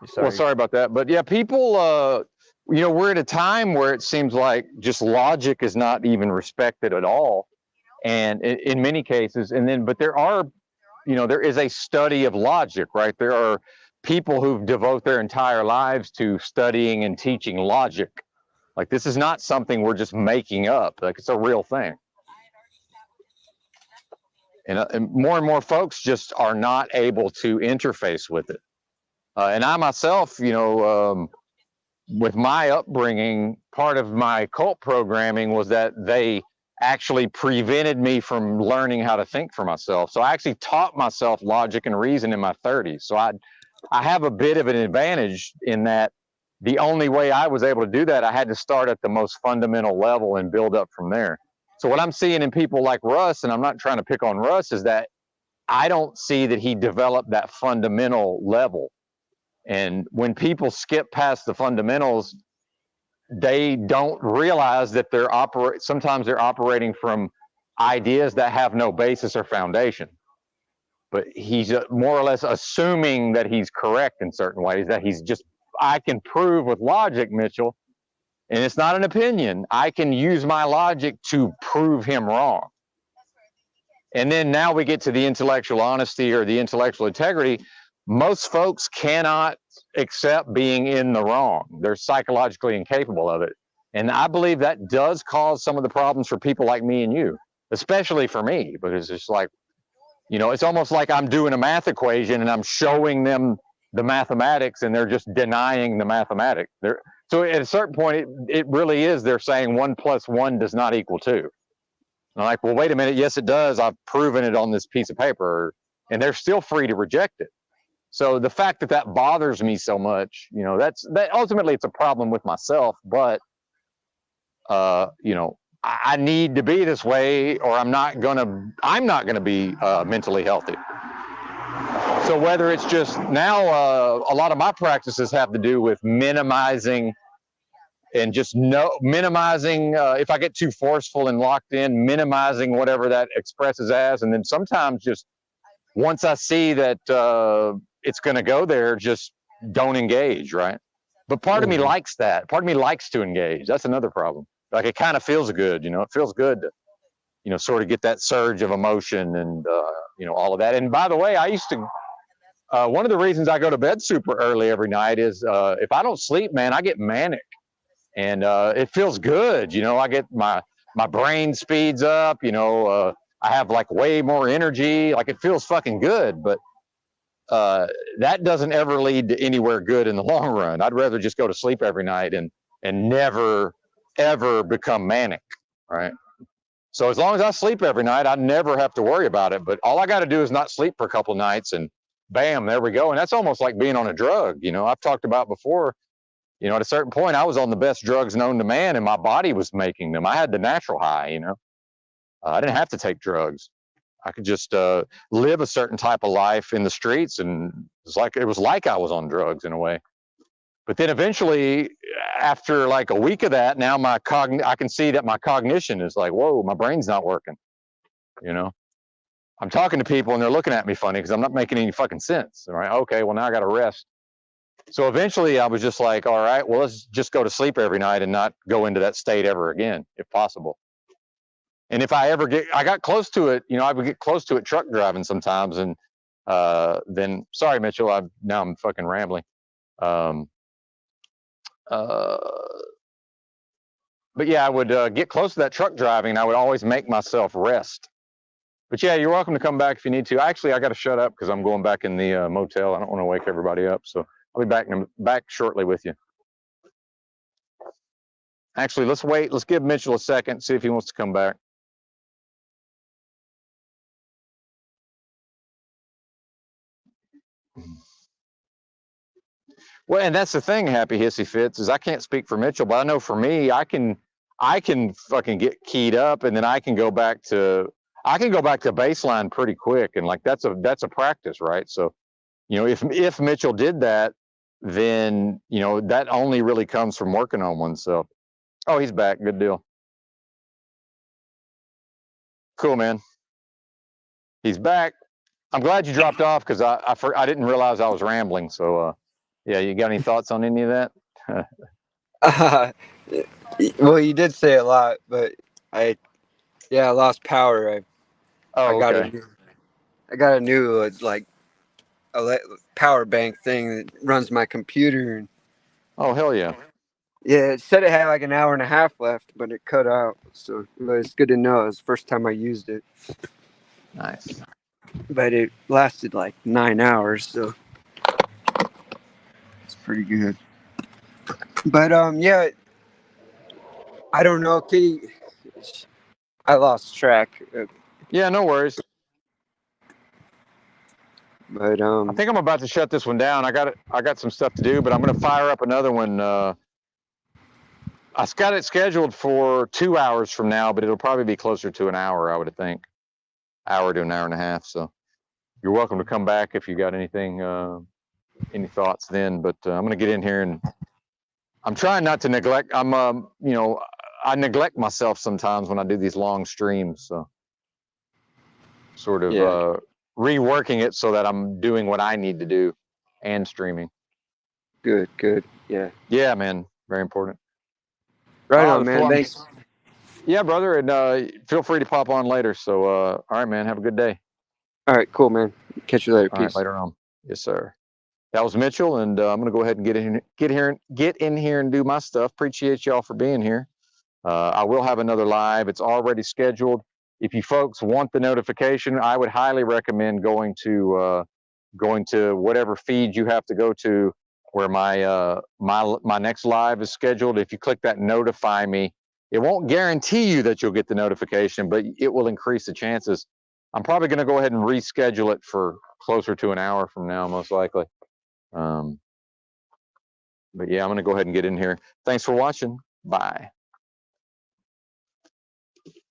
sorry about that. But yeah, people, you know, we're at a time where it seems like just logic is not even respected at all. And in many cases, but there are, you know, there is a study of logic, right? There are people who devote their entire lives to studying and teaching logic. Like, this is not something we're just making up. Like, it's a real thing. And more folks just are not able to interface with it. And I myself, you know, with my upbringing, part of my cult programming was that they actually prevented me from learning how to think for myself. So I actually taught myself logic and reason in my 30s. So I have a bit of an advantage in that the only way I was able to do that, I had to start at the most fundamental level and build up from there. So what I'm seeing in people like Russ, and I'm not trying to pick on Russ, is that I don't see that he developed that fundamental level. And when people skip past the fundamentals, they don't realize that sometimes they're operating from ideas that have no basis or foundation. But he's more or less assuming that he's correct in certain ways, that he's just, I can prove with logic, Mitchell, and it's not an opinion. I can use my logic to prove him wrong. And then now we get to the intellectual honesty or the intellectual integrity. Most folks cannot accept being in the wrong. They're psychologically incapable of it. And I believe that does cause some of the problems for people like me and you, especially for me, but it's just like, you know, it's almost like I'm doing a math equation and I'm showing them the mathematics and they're just denying the mathematics. So at a certain point, it really is, they're saying 1 + 1 does not equal 2. And I'm like, well, wait a minute. Yes, it does. I've proven it on this piece of paper, and they're still free to reject it. So the fact that that bothers me so much, you know, that ultimately it's a problem with myself, but, you know, I need to be this way or I'm not gonna be mentally healthy. So whether it's just now, a lot of my practices have to do with minimizing and just minimizing, if I get too forceful and locked in, minimizing whatever that expresses as. And then sometimes just once I see that it's going to go there, just don't engage, right? But part of me likes that. Part of me likes to engage. That's another problem. Like it kind of feels good, you know, it feels good to, you know, sort of get that surge of emotion and, you know, all of that. And by the way, I used to, one of the reasons I go to bed super early every night is if I don't sleep, man, I get manic. And it feels good, you know, I get my brain speeds up, you know, I have like way more energy, like it feels fucking good, but that doesn't ever lead to anywhere good in the long run. I'd rather just go to sleep every night and never, ever become manic, right? So as long as I sleep every night, I never have to worry about it, but all I got to do is not sleep for a couple of nights and bam, there we go. And that's almost like being on a drug, you know, I've talked about before. You know, at a certain point, I was on the best drugs known to man, and my body was making them. I had the natural high, you know. I didn't have to take drugs. I could just live a certain type of life in the streets, and it was like I was on drugs in a way. But then eventually, after like a week of that, now I can see that my cognition is like, whoa, my brain's not working. You know, I'm talking to people, and they're looking at me funny because I'm not making any fucking sense. All right, okay, well now I got to rest. So eventually I was just like, all right, well, let's just go to sleep every night and not go into that state ever again, if possible. And if I got close to it, you know, I would get close to it truck driving sometimes. And then, sorry, Mitchell, now I'm fucking rambling. But yeah, I would get close to that truck driving and I would always make myself rest. But yeah, you're welcome to come back if you need to. Actually, I got to shut up because I'm going back in the motel. I don't want to wake everybody up. So I'll be back shortly with you. Actually, let's wait. Let's give Mitchell a second, see if he wants to come back. Well, and that's the thing, Happy Hissy Fits, is I can't speak for Mitchell, but I know for me, I can fucking get keyed up, and then I can go back to baseline pretty quick, and like that's a practice, right? So, you know, if Mitchell did that, then you know that only really comes from working on oneself. Oh, he's back. Good deal. Cool, man. He's back. I'm glad you dropped off because I didn't realize I was rambling. So, yeah, you got any thoughts on any of that? Well, you did say a lot, but I lost power. I got a new like power bank thing that runs my computer. And, oh, hell yeah. Yeah, it said it had like an hour and a half left, but it cut out. So it's good to know. It's the first time I used it. Nice. but it lasted like 9 hours, so it's pretty good. But yeah, I don't know, Kitty. I lost track. Yeah, no worries. But I think I'm about to shut this one down. I got some stuff to do, but I'm going to fire up another one. I got it scheduled for 2 hours from now, but it'll probably be closer to an hour, I would think. Hour to an hour and a half. So you're welcome to come back if you got anything, any thoughts then. But I'm going to get in here, and I'm trying not to neglect. You know, I neglect myself sometimes when I do these long streams. So sort of yeah, reworking it so that I'm doing what I need to do and streaming. good, yeah. Yeah, man, very important. Right on, man. Thanks. Yeah, brother, and feel free to pop on later. So, all right, man, have a good day. All right, cool, man. Catch you later. All right, Peace. later on. Yes, sir. That was Mitchell, and I'm gonna go ahead and get in here and do my stuff. Appreciate y'all for being here. I will have another live. It's already scheduled. If you folks want the notification, I would highly recommend going to whatever feed you have to go to where my next live is scheduled. If you click that notify me, it won't guarantee you that you'll get the notification, but it will increase the chances. I'm probably going to go ahead and reschedule it for closer to an hour from now, most likely. But yeah, I'm going to go ahead and get in here. Thanks for watching. Bye.